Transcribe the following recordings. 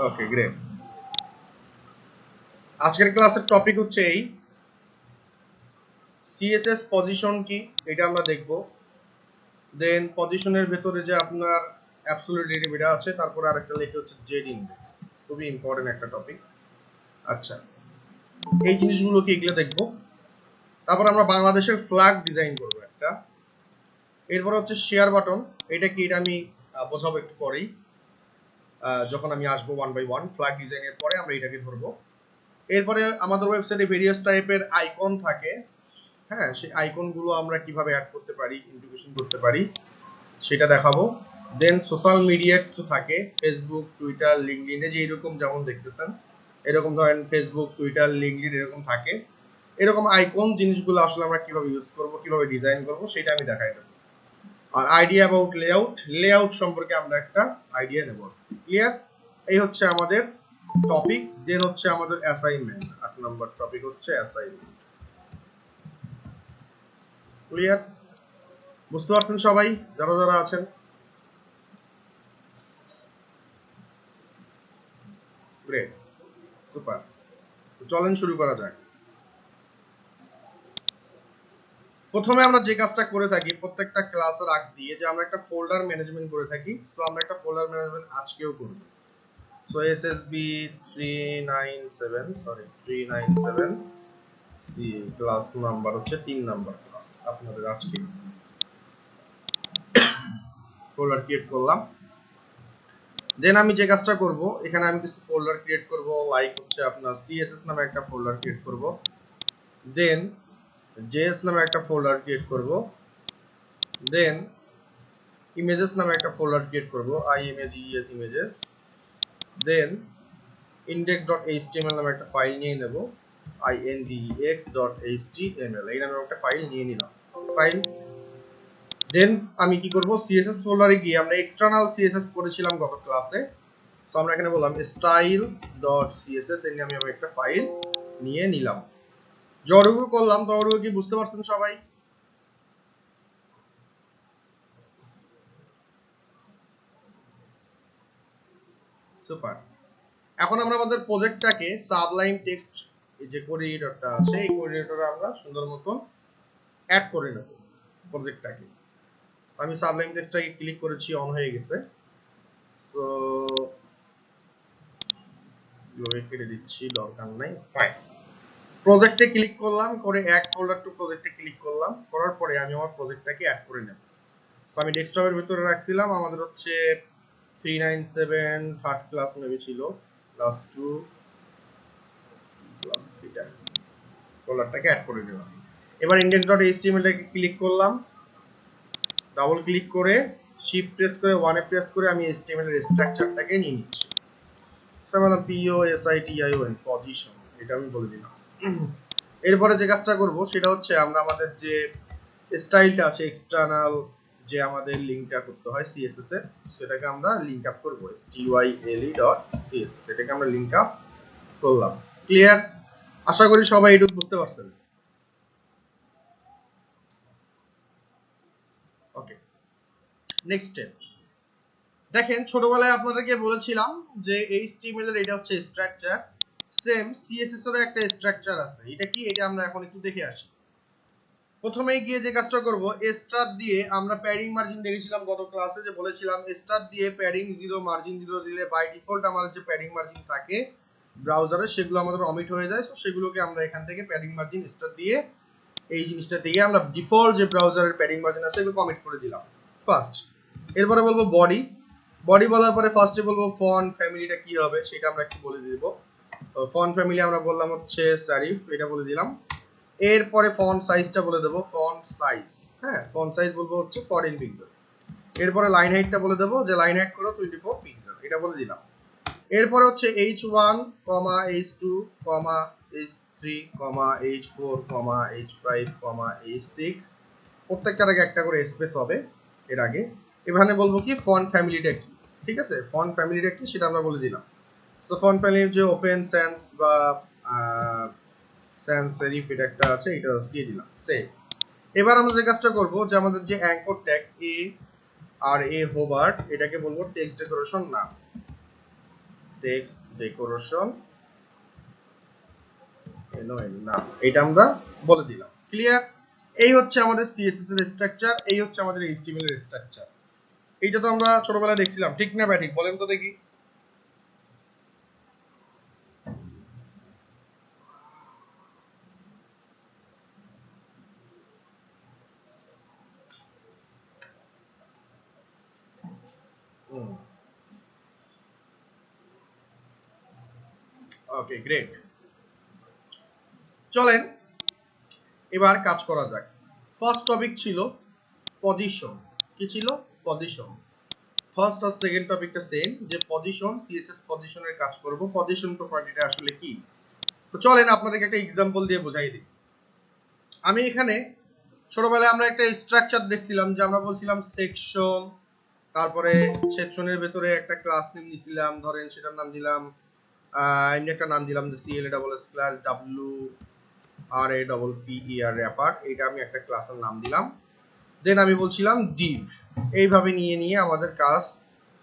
Okay great. আজকের ক্লাসের topic হচ্ছে এই সিএসএস পজিশন কি এটা আমরা দেখব। দেন পজিশনের ভেতরে যে আপনার অ্যাবসলিউট ডেরিভেটিভ আছে, তারপরে আরেকটা লেখা হচ্ছে জেড ইনডেক্স, খুবই ইম্পর্টেন্ট একটা টপিক। আচ্ছা, এই জিনিসগুলো কি এগুলো দেখব। তারপর আমরা বাংলাদেশের ফ্ল্যাগ ডিজাইন করব একটা। এরপর হচ্ছে শেয়ার বাটন, এটা কি এটা আমি বোঝাবো একটু পরেই, যখন আমি আসবো ওয়ান বাই ওয়ান। ফ্ল্যাগ ডিজাইনের পরে আমরা এটাকে ধরবো। এরপরে আমাদের ওয়েবসাইটে ভেরিয়াস টাইপের আইকন থাকে, হ্যাঁ, সেই আইকনগুলো আমরা কিভাবে অ্যাড করতে পারি, ইন্টিগ্রেশন করতে পারি সেটা দেখাবো। দেন সোশ্যাল মিডিয়া কিছু থাকে, ফেসবুক, টুইটার, লিঙ্কডইনে, যে এরকম যেমন দেখতেছেন এরকম ধরেন ফেসবুক, টুইটার, লিঙ্কডইন এরকম থাকে। এরকম আইকন জিনিসগুলো আসলে আমরা কিভাবে ইউজ করব, কিভাবে ডিজাইন করব সেটা আমি দেখাই দেবো। আর আইডিয়া অ্যাবাউট লেআউট সম্পর্কে আমরা একটা আইডিয়া নেব। ক্লিয়ার? এই হচ্ছে আমাদের টপিক। দেন হচ্ছে আমাদের অ্যাসাইনমেন্ট, 8 নম্বর টপিক হচ্ছে অ্যাসাইনমেন্ট। ক্লিয়ার? বুঝতে পারছেন সবাই যারা যারা আছেন? Great, super. চলেন শুরু করা যাক। প্রথমে আমরা যে কাজটা করে থাকি প্রত্যেকটা ক্লাসের আগ দিয়ে, যে আমরা একটা ফোল্ডার ম্যানেজমেন্ট করে থাকি। সো আমরা একটা ফোল্ডার ম্যানেজমেন্ট আজকেও করব। So SSB 397 C class number হচ্ছে 3 নাম্বার ক্লাস আপনাদের আজকে। ফোল্ডার ক্রিয়েট করলাম। দেন আমি যে কাজটা করব, এখানে আমি কিছু ফোল্ডার ক্রিয়েট করব, লাইক হচ্ছে আপনার সিএসএস নামে একটা ফোল্ডার ক্রিয়েট করব। দেন জেএস নামে একটা ফোল্ডার ক্রিয়েট করব। দেন ইমেজেস নামে একটা ফোল্ডার ক্রিয়েট করব, IMAGES ইমেজেস। দেন index.html নামে একটা ফাইল নিয়ে নেব, index.html এই নামে একটা ফাইল নিয়ে নিলাম ফাইল। দেন আমি কি করব, সিএসএস ফোল্ডারে গিয়ে আমরা এক্সটার্নাল সিএসএস করেছিলাম গত ক্লাসে। সো আমরা এখানে বললাম style.css এর নামে আমি একটা ফাইল নিয়ে নিলাম। যতটুকু করলাম ততটুকু কি বুঝতে পারছেন সবাই? সুপার। এখন আমরা আমাদের প্রজেক্টটাকে সাবলাইম টেক্সট, এই যে কোঅর্ডিনেটরটা আছে, এই কোঅর্ডিনেটরে আমরা সুন্দর মতন অ্যাড করে নেব প্রজেক্টটাকে। আমি সাবলাইম টেক্সটটাকে ক্লিক করেছি, অন হয়ে গেছে। সো এগুলো কেটে দিচ্ছি, দরকার নাই। ফাইন। প্রজেক্টে ক্লিক করলাম, করে অ্যাড ফোল্ডার টু প্রজেক্টে ক্লিক করলাম, করার পরে আমি আমার প্রজেক্টটাকে অ্যাড করে নেব। সো আমি ডেস্কটপের ভিতরে রাখছিলাম, আমাদের হচ্ছে 397 থার্ড ক্লাস মেবি ছিল, ক্লাস 2 ক্লাস 3টা ফোল্ডারটাকে অ্যাড করে দিলাম। এবার index.html টাকে ক্লিক করলাম, ডাবল ক্লিক করে শিফট প্রেস করে 1 এ প্রেস করে আমি HTML এর স্ট্রাকচারটাকে নিয়ে নিচ্ছি। সো আমরা POSITION পজিশন এটা আমি বলে দিলাম। এরপরে যে কাজটা করব সেটা হচ্ছে আমরা আমাদের যে স্টাইলটা আছে, এক্সটার্নাল যে আমাদের লিংকটা করতে হয় CSS এর, সেটাকে আমরা লিংক আপ করব, style.css এটাকে আমরা লিংক আপ করলাম। ক্লিয়ার? আশা করি সবাই এটুকু বুঝতে পারছেন। ওকে, নেক্সট স্টেপ। দেখেন, ছোটবেলায় আপনাদেরকে বলেছিলাম যে HTML এর এটা হচ্ছে স্ট্রাকচার, সেম CSS এরও একটা স্ট্রাকচার আছে। এটা কি, এটা আমরা এখন একটু দেখে আসি। প্রথমেই গিয়ে যে কাজটা করব, স্টার দিয়ে আমরা প্যাডিং মার্জিন দেখেছিলাম গত ক্লাসে, যে বলেছিলাম স্টার দিয়ে প্যাডিং 0 মার্জিন 0 দিলে বাই ডিফল্ট আমাদের যে প্যাডিং মার্জিন থাকে ব্রাউজারে সেগুলো আমাদের অমিট হয়ে যায়। সো সেগুলোকে আমরা এখান থেকে প্যাডিং মার্জিন স্টার দিয়ে এই জিনিসটা দিয়ে আমরা ডিফল্ট যে ব্রাউজারের প্যাডিং মার্জিন আছে এগুলো কমিট করে দিলাম ফার্স্ট। এরপরে বলবো বডি বলার পরে ফার্স্টে বলবো ফন্ট ফ্যামিলিটা কি হবে সেটা আমরা একটু বলে দিব। ফন্ট ফ্যামিলি আমরা বললাম হচ্ছে সারিফ, এটা বলে দিলাম। এরপরে ফন্ট সাইজটা বলে দেবো, ফন্ট সাইজ, হ্যাঁ ফন্ট সাইজ বলবো হচ্ছে 14 পিক্সেল। এরপরে লাইন হাইটটা বলে দেবো যে লাইন হাইট করো 24 পিক্সেল, এটা বলে দিলাম। এরপরে হচ্ছে H1, H2, H3, H4, H5, H6 প্রত্যেকটার আগে একটা করে স্পেস হবে এর আগে। এখানে বলবো কি ফন্ট ফ্যামিলিটা কি, ঠিক আছে, ফন্ট ফ্যামিলিটা কি সেটা আমরা বলে দিলাম। সো ফন্ট ফ্যামিলি যে ওপেন সেন্স বা sans serif এটা একটা আছে, এটা দিয়ে দিলাম সেভ। এবার আমরা যে কাজটা করব, যে আমাদের যে অ্যাঙ্কর ট্যাগ A আর A হোভার্ট, এটাকে বলবো টেক্সট ডেকোরেশন নাম। টেক্সট ডেকোরেশন না, এটা আমরা বলে দিলাম। ক্লিয়ার? এই হচ্ছে আমাদের সিএসএস এর স্ট্রাকচার, এই হচ্ছে আমাদের এইচটিএমএল এর স্ট্রাকচার। এইটা তো আমরা ছোটবেলায় দেখছিলাম, ঠিক না ব্যাঠিক বলেন তো দেখি? ওকে, গ্রেট। চলেন এবার কাজ করা যাক। ফার্স্ট টপিক ছিল পজিশন। কি ছিল? পজিশন। ফার্স্ট আর সেকেন্ড টপিকটা সেম, যে পজিশন, সিএসএস পজিশনের কাজ করব। পজিশন প্রপার্টিটা আসলে কি? তো চলেন আপনাদেরকে একটা এক্সাম্পল দিয়ে বোঝাই দিই। আমি এখানে ছোটবেলায় আমরা একটা স্ট্রাকচার দেখছিলাম, যে আমরা বলছিলাম সেকশন, তারপরে সেকশনের ভেতরে একটা ক্লাস নেম নিছিলাম, ধরেন সেটার নাম দিলাম এমনি একটা নাম দিলাম যে CLASS ক্লাস WRAPPER র্যাপার, এটা আমি একটা ক্লাসের নাম দিলাম। দেন আমি বলছিলাম ডিভ, এইভাবে নিয়ে নিয়ে আমাদের কাজ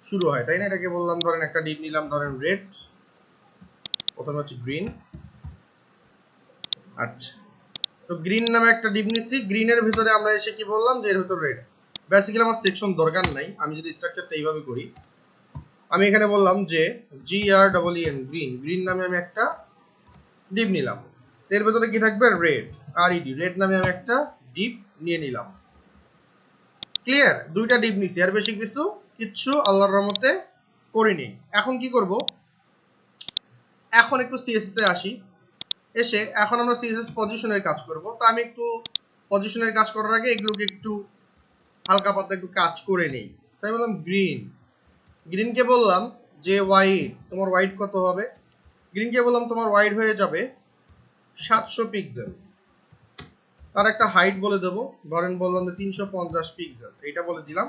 শুরু হয়, তাই না? এটাকে বললাম, ধরেন একটা ডিভ নিলাম, ধরেন রেড, প্রথমে হচ্ছে গ্রিন। আচ্ছা, তো গ্রিন নামে একটা ডিভ নিচ্ছি, গ্রিনের ভিতরে আমরা এসে কি বললাম, যে এর ভিতর রেড। বেসিক্যালি আমার সেকশন দরকার নাই, আমি যদি স্ট্রাকচারটা এইভাবে করি, আমি এখানে বললাম যে GREEN, গ্রিন, গ্রিন নামে আমি একটা ডিভ নিলাম, এর ভিতরে কি থাকবে? রেড, RED, রেড নামে আমি একটা ডিভ নিয়ে নিলাম। ক্লিয়ার? দুইটা ডিভ নিছি, আর বেশি কিচ্ছু আল্লাহর রহমতে করিনি। এখন কি করব? এখন একটু সিএসএস এ আসি। এসে এখন আমরা সিএসএস পজিশনের কাজ করব। তো আমি একটু পজিশনের কাজ করার আগে এগুলোকে একটু হালকা পাতলা একটু কাজ করে নেই। তাই বললাম গ্রিন, গ্রিনকে বললাম যে হোয়াইট, তোমার হোয়াইট কত হবে? গ্রিনকে বললাম তোমার হোয়াইট হয়ে যাবে 700 পিক্সেল। তার একটা হাইট বলে দেবো, ধরেন বললাম যে 350 পিক্সেল, এটা বলে দিলাম।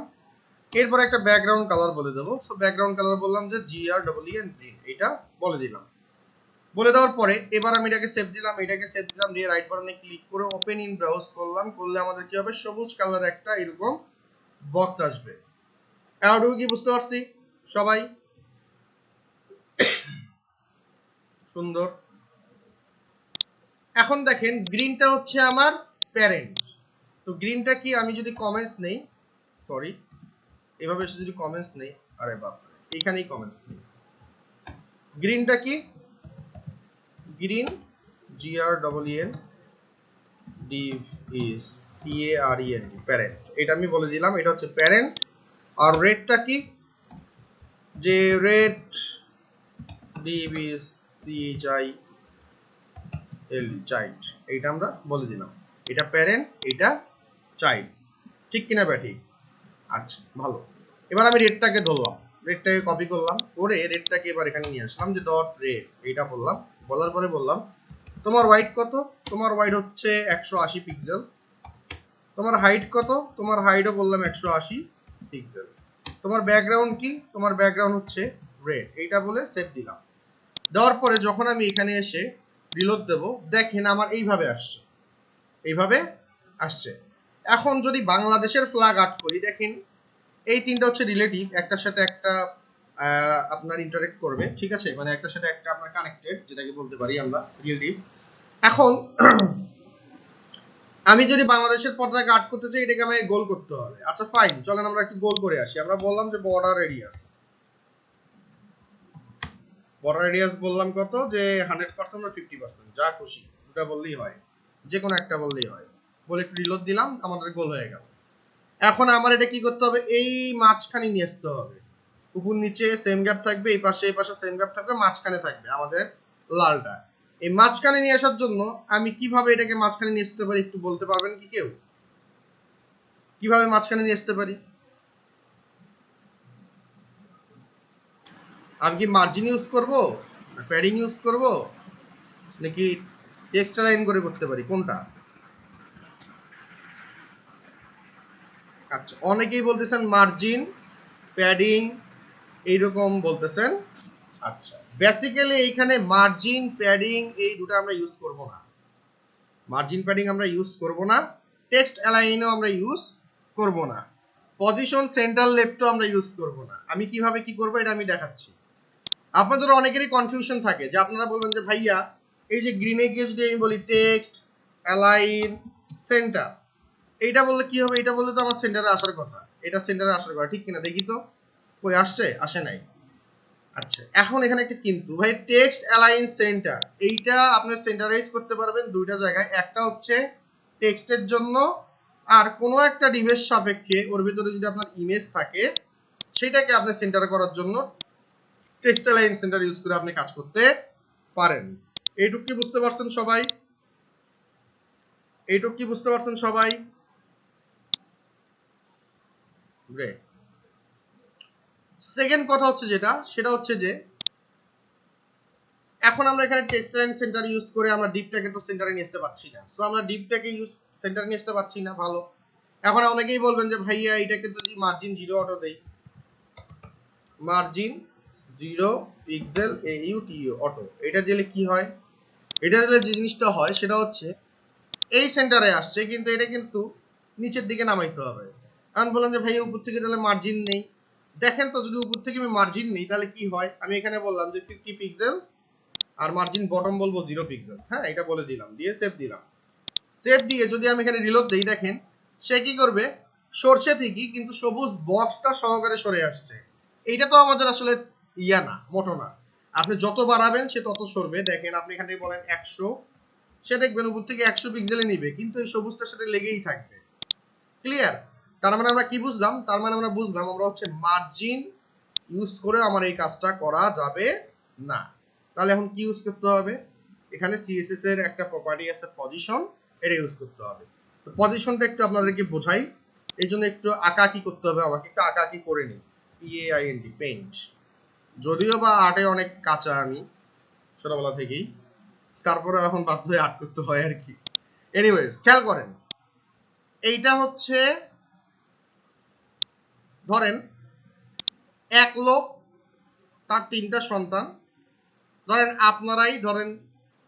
এরপর একটা ব্যাকগ্রাউন্ড কালার বলে দেবো। সো ব্যাকগ্রাউন্ড কালার বললাম যে GREEN, গ্রিন, এটা বলে দিলাম। বলে দেওয়ার পরে এবার আমি এটাকে সেভ দিলাম, এটাকে সেভ দিলাম, দিয়ে রাইট বাটনে ক্লিক করে ওপেন ইন ব্রাউজ করলাম। করলে আমাদের কি হবে? সবুজ কালার একটা এরকম বক্স আসবে। এতটুকু কি বুঝতে পারছি সবাই? সুন্দর। এখন দেখেন গ্রিনটা হচ্ছে আমার প্যারেন্ট। তো গ্রিনটা কি, আমি যদি কমেন্টস নেই, সরি এভাবে এসে যদি কমেন্টস নেই, আরে বাপ, এখানেই কমেন্টস নেই। গ্রিনটা কি? Green GREEN, div is PARENT, parent, এটা আমি বলে দিলাম, এটা হচ্ছে প্যারেন্ট। আর রেডটা কি? যে red div is CHILD, child, এইটা আমরা বলে দিলাম। এটা প্যারেন্ট, এটা চাইল্ড, ঠিক কিনা ব্যাটি? আচ্ছা, ভালো। এবার আমি রেডটাকে ধরলাম, রেডটাকে কপি করলাম, করে রেডটাকে এবার এখানে নিয়ে আসলাম, যে ডট রেড, এইটা বললাম। বলার পরে বললাম তোমার হোয়াইট কত? তোমার হোয়াইট হচ্ছে 180 পিক্সেল। তোমার হাইট কত? তোমার হাইটও বললাম 180 পিক্সেল। তোমার ব্যাকগ্রাউন্ড কি? তোমার ব্যাকগ্রাউন্ড হচ্ছে রেড, এইটা বলে সেভ দিলাম। দেওয়ার পরে যখন আমি এখানে এসে রিলোড দেব, দেখেন আমার এইভাবে আসছে, এইভাবে আসছে। এখন যদি বাংলাদেশের ফ্ল্যাগ আর্ট করি, দেখেন এই তিনটা হচ্ছে রিলেটিভ, একটার সাথে একটা আপনার ইন্টারেক্ট করবে, ঠিক আছে? মানে একটার সাথে একটা আপনার কানেক্টেড, যেটাকে বলতে পারি আমরা রিলেটিভ। এখন আমি যদি বাংলাদেশের পতাকা আর্ট করতে চাই, এটাকে আমাকে গোল করতে হবে। আচ্ছা ফাইন, চলেন আমরা একটু গোল করে আসি। আমরা বললাম যে বর্ডার রেডিয়াস, বর্ডার রেডিয়াস বললাম কত? যে 100% বা 50%, যা খুশি দুটা বললেই হয়, যে কোনো একটা বললেই হয়। বলে একটু রিলোড দিলাম, আমাদের গোল হয়ে গেল। এখন আমার এটা কি করতে হবে? এই মাঝখানে নিয়ে আসতে হবে। উপর নিচে সেম গ্যাপ থাকবে, এই পাশে সেম গ্যাপ থাকবে, মাঝখানে থাকবে আমাদের লালটা। এই মাঝখানে নিয়ে আসার জন্য আমি কিভাবে এটাকে মাঝখানে নিয়ে আসতে পারি একটু বলতে পারবেন কি কেউ? কিভাবে মাঝখানে নিয়ে আসতে পারি? আমি কি মার্জিন ইউজ করব, প্যাডিং ইউজ করব, নাকি টেক্সট লাইন করে করতে পারি, কোনটা? আচ্ছা, অনেকেই বলতেছেন মার্জিন, প্যাডিং, এইরকম বলতেছেন। আচ্ছা, বেসিক্যালি এইখানে মার্জিন, প্যাডিং এই দুটো আমরা ইউজ করব না। মার্জিন, প্যাডিং আমরা ইউজ করব না। টেক্সট অ্যালাইনও আমরা ইউজ করব না। পজিশন, সেন্টার, লেফটও আমরা ইউজ করব না। আমি কিভাবে কি করব এটা আমি দেখাচ্ছি। আপনাদের অনেকেরই কনফিউশন থাকে যে আপনারা বলবেন যে ভাইয়া এই যে গ্রিনে গিয়ে যদি আমি বলি টেক্সট অ্যালাইন সেন্টার, এইটা বললে কি হবে? এটা বললে তো আমার সেন্টারে আসার কথা, এটা সেন্টারে আসার কথা, ঠিক কিনা? দেখি তো কই আসছে, আসে নাই। আচ্ছা, এখন এখানে একটা কিন্তু ভাই, টেক্সট অ্যালাইন সেন্টার এইটা আপনি সেন্টারাইজ করতে পারবেন দুইটা জায়গায়। একটা হচ্ছে টেক্সটের জন্য, আর কোনো একটা ডিভাইস সাপেক্ষে ওর ভিতরে যদি আপনার ইমেজ থাকে সেটাকে আপনি সেন্টার করার জন্য টেক্সট অ্যালাইন সেন্টার ইউজ করে আপনি কাজ করতে পারেন। এইটুকু কি বুঝতে পারছেন সবাই? এইটুকু কি বুঝতে পারছেন সবাই? গ্রেট। সেকেন্ড কথা হচ্ছে যেটা, সেটা হচ্ছে যে এখন আমরা এখানে টেক্সট অ্যালাইন সেন্টার ইউজ করে আমরা ডিপটাকে তো সেন্টারে নিয়ে আসতে পারছি না। সো আমরা ডিপটাকে সেন্টারে নিয়ে আসতে পারছি না, ভালো। এখন অনেকেই বলবেন যে ভাইয়া এটাকে যদি মার্জিন 0 অটো দেই, মার্জিন 0 পিক্সেল AUTO অটো, এটা দিলে কি হয়? এটা দিলে যে জিনিসটা হয় সেটা হচ্ছে এই সেন্টারে আসছে, কিন্তু এটা কিন্তু নিচের দিকে নামাইতে হবে। এখন বলেন যে ভাই উপর থেকে তাহলে মার্জিন নেই। দেখেন তো, যদি উপর থেকে আমি মার্জিন নেই তাহলে কি হয়? আমি এখানে বললাম যে 50 পিক্সেল আর মার্জিন বটম বলবো 0 পিক্সেল। হ্যাঁ, এটা বলে দিলাম, দিয়ে সেভ দিলাম। সেভ দিয়ে যদি আমি এখানে রিলোড দেই, দেখেন সে কি করবে? সরছে ঠিকই, কিন্তু সবুজ বক্সটা সহকারে সরে আসছে। এইটা তো আমাদের আসলে ইয়া না, মোটো না। আপনি যত বাড়াবেন সে তত সরবে। দেখেন আপনি এখান থেকে বলেন 100, সে দেখবেন উপর থেকে 100 পিক্সেলে নিবে, কিন্তু এই সবুজটার সাথে লেগেই থাকবে। ক্লিয়ার? তার মানে আমরা কি বুঝলাম? তার মানে আমরা বুঝলাম আমরা হচ্ছে মার্জিন ইউজ করে আমার এই কাজটা করা যাবে না। তাহলে এখন কি ইউজ করতে হবে? এখানে সিএসএস এর একটা প্রপার্টি আছে পজিশন, এটা ইউজ করতে হবে। তো পজিশনটা একটু আপনাদেরকে বোঝাই, এই জন্য একটু আঁকাআঁকি করতে হবে আমাকে, একটু আঁকাআঁকি করে নিই। PAINT, paint. যদিও বা আর্টে অনেক কাঁচা আমি ছোটবেলা থেকেই, তারপরে এখন বাধ্য হয়ে আর্ট করতে হয় আর কি। এনিওয়েজ, খেয়াল করেন, এইটা হচ্ছে ধরেন এক লোক, তার 3টা সন্তান। ধরেন আপনারাই ধরেন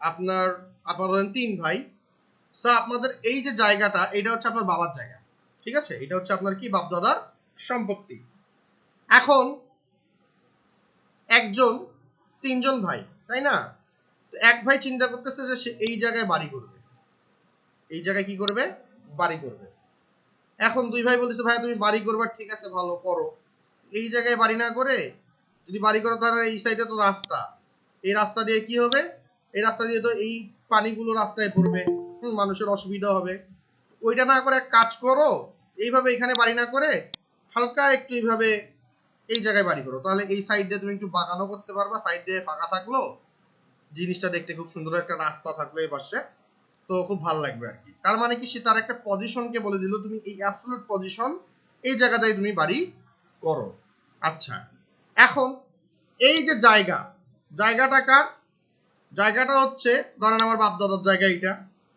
আপনারা ধরেন 3 ভাই। সো আপনাদের এই যে জায়গাটা, এটা হচ্ছে আপনার বাবার জায়গা, ঠিক আছে? এটা হচ্ছে আপনার কি বাপ দাদার সম্পত্তি। এখন একজন 3জন ভাই, তাই না? তো এক ভাই চিন্তা করতেছে যে সে এই জায়গায় বাড়ি করবে। এই জায়গায় কি করবে? বাড়ি করবে। এখন 2 ভাই বলতেছে ভাই তুমি বাড়ি করবা, ঠিক আছে ভালো করো। এই জায়গায় বাড়ি না করে যদি বাড়ি করো তাহলে এই সাইডে তো রাস্তা, এই রাস্তা দিয়ে কি হবে? এই রাস্তা দিয়ে তো এই পানিগুলো রাস্তায় পড়বে, মানুষের অসুবিধা হবে। ওইটা না করে এক কাজ করো, এইভাবে এখানে বাড়ি না করে হালকা একটু এইভাবে এই জায়গায় বাড়ি করো, তাহলে এই সাইড দিয়ে তুমি একটু বাগানও করতে পারবা, সাইড দিয়ে ফাঁকা থাকলো, জিনিসটা দেখতে খুব সুন্দর, একটা রাস্তা থাকলো এই পাশে, তো খুব ভালো লাগবে আর কি। তার মানে কি, সে তার একটা পজিশনকে বলে দিল তুমি এই অ্যাবসলিউট পজিশন, এই জায়গাটায় তুমি বাড়ি করো। আচ্ছা, এখন এই যে জায়গাটা কার? জায়গাটা হচ্ছে ধরেন আমার বাপ দাদার জায়গা, এটা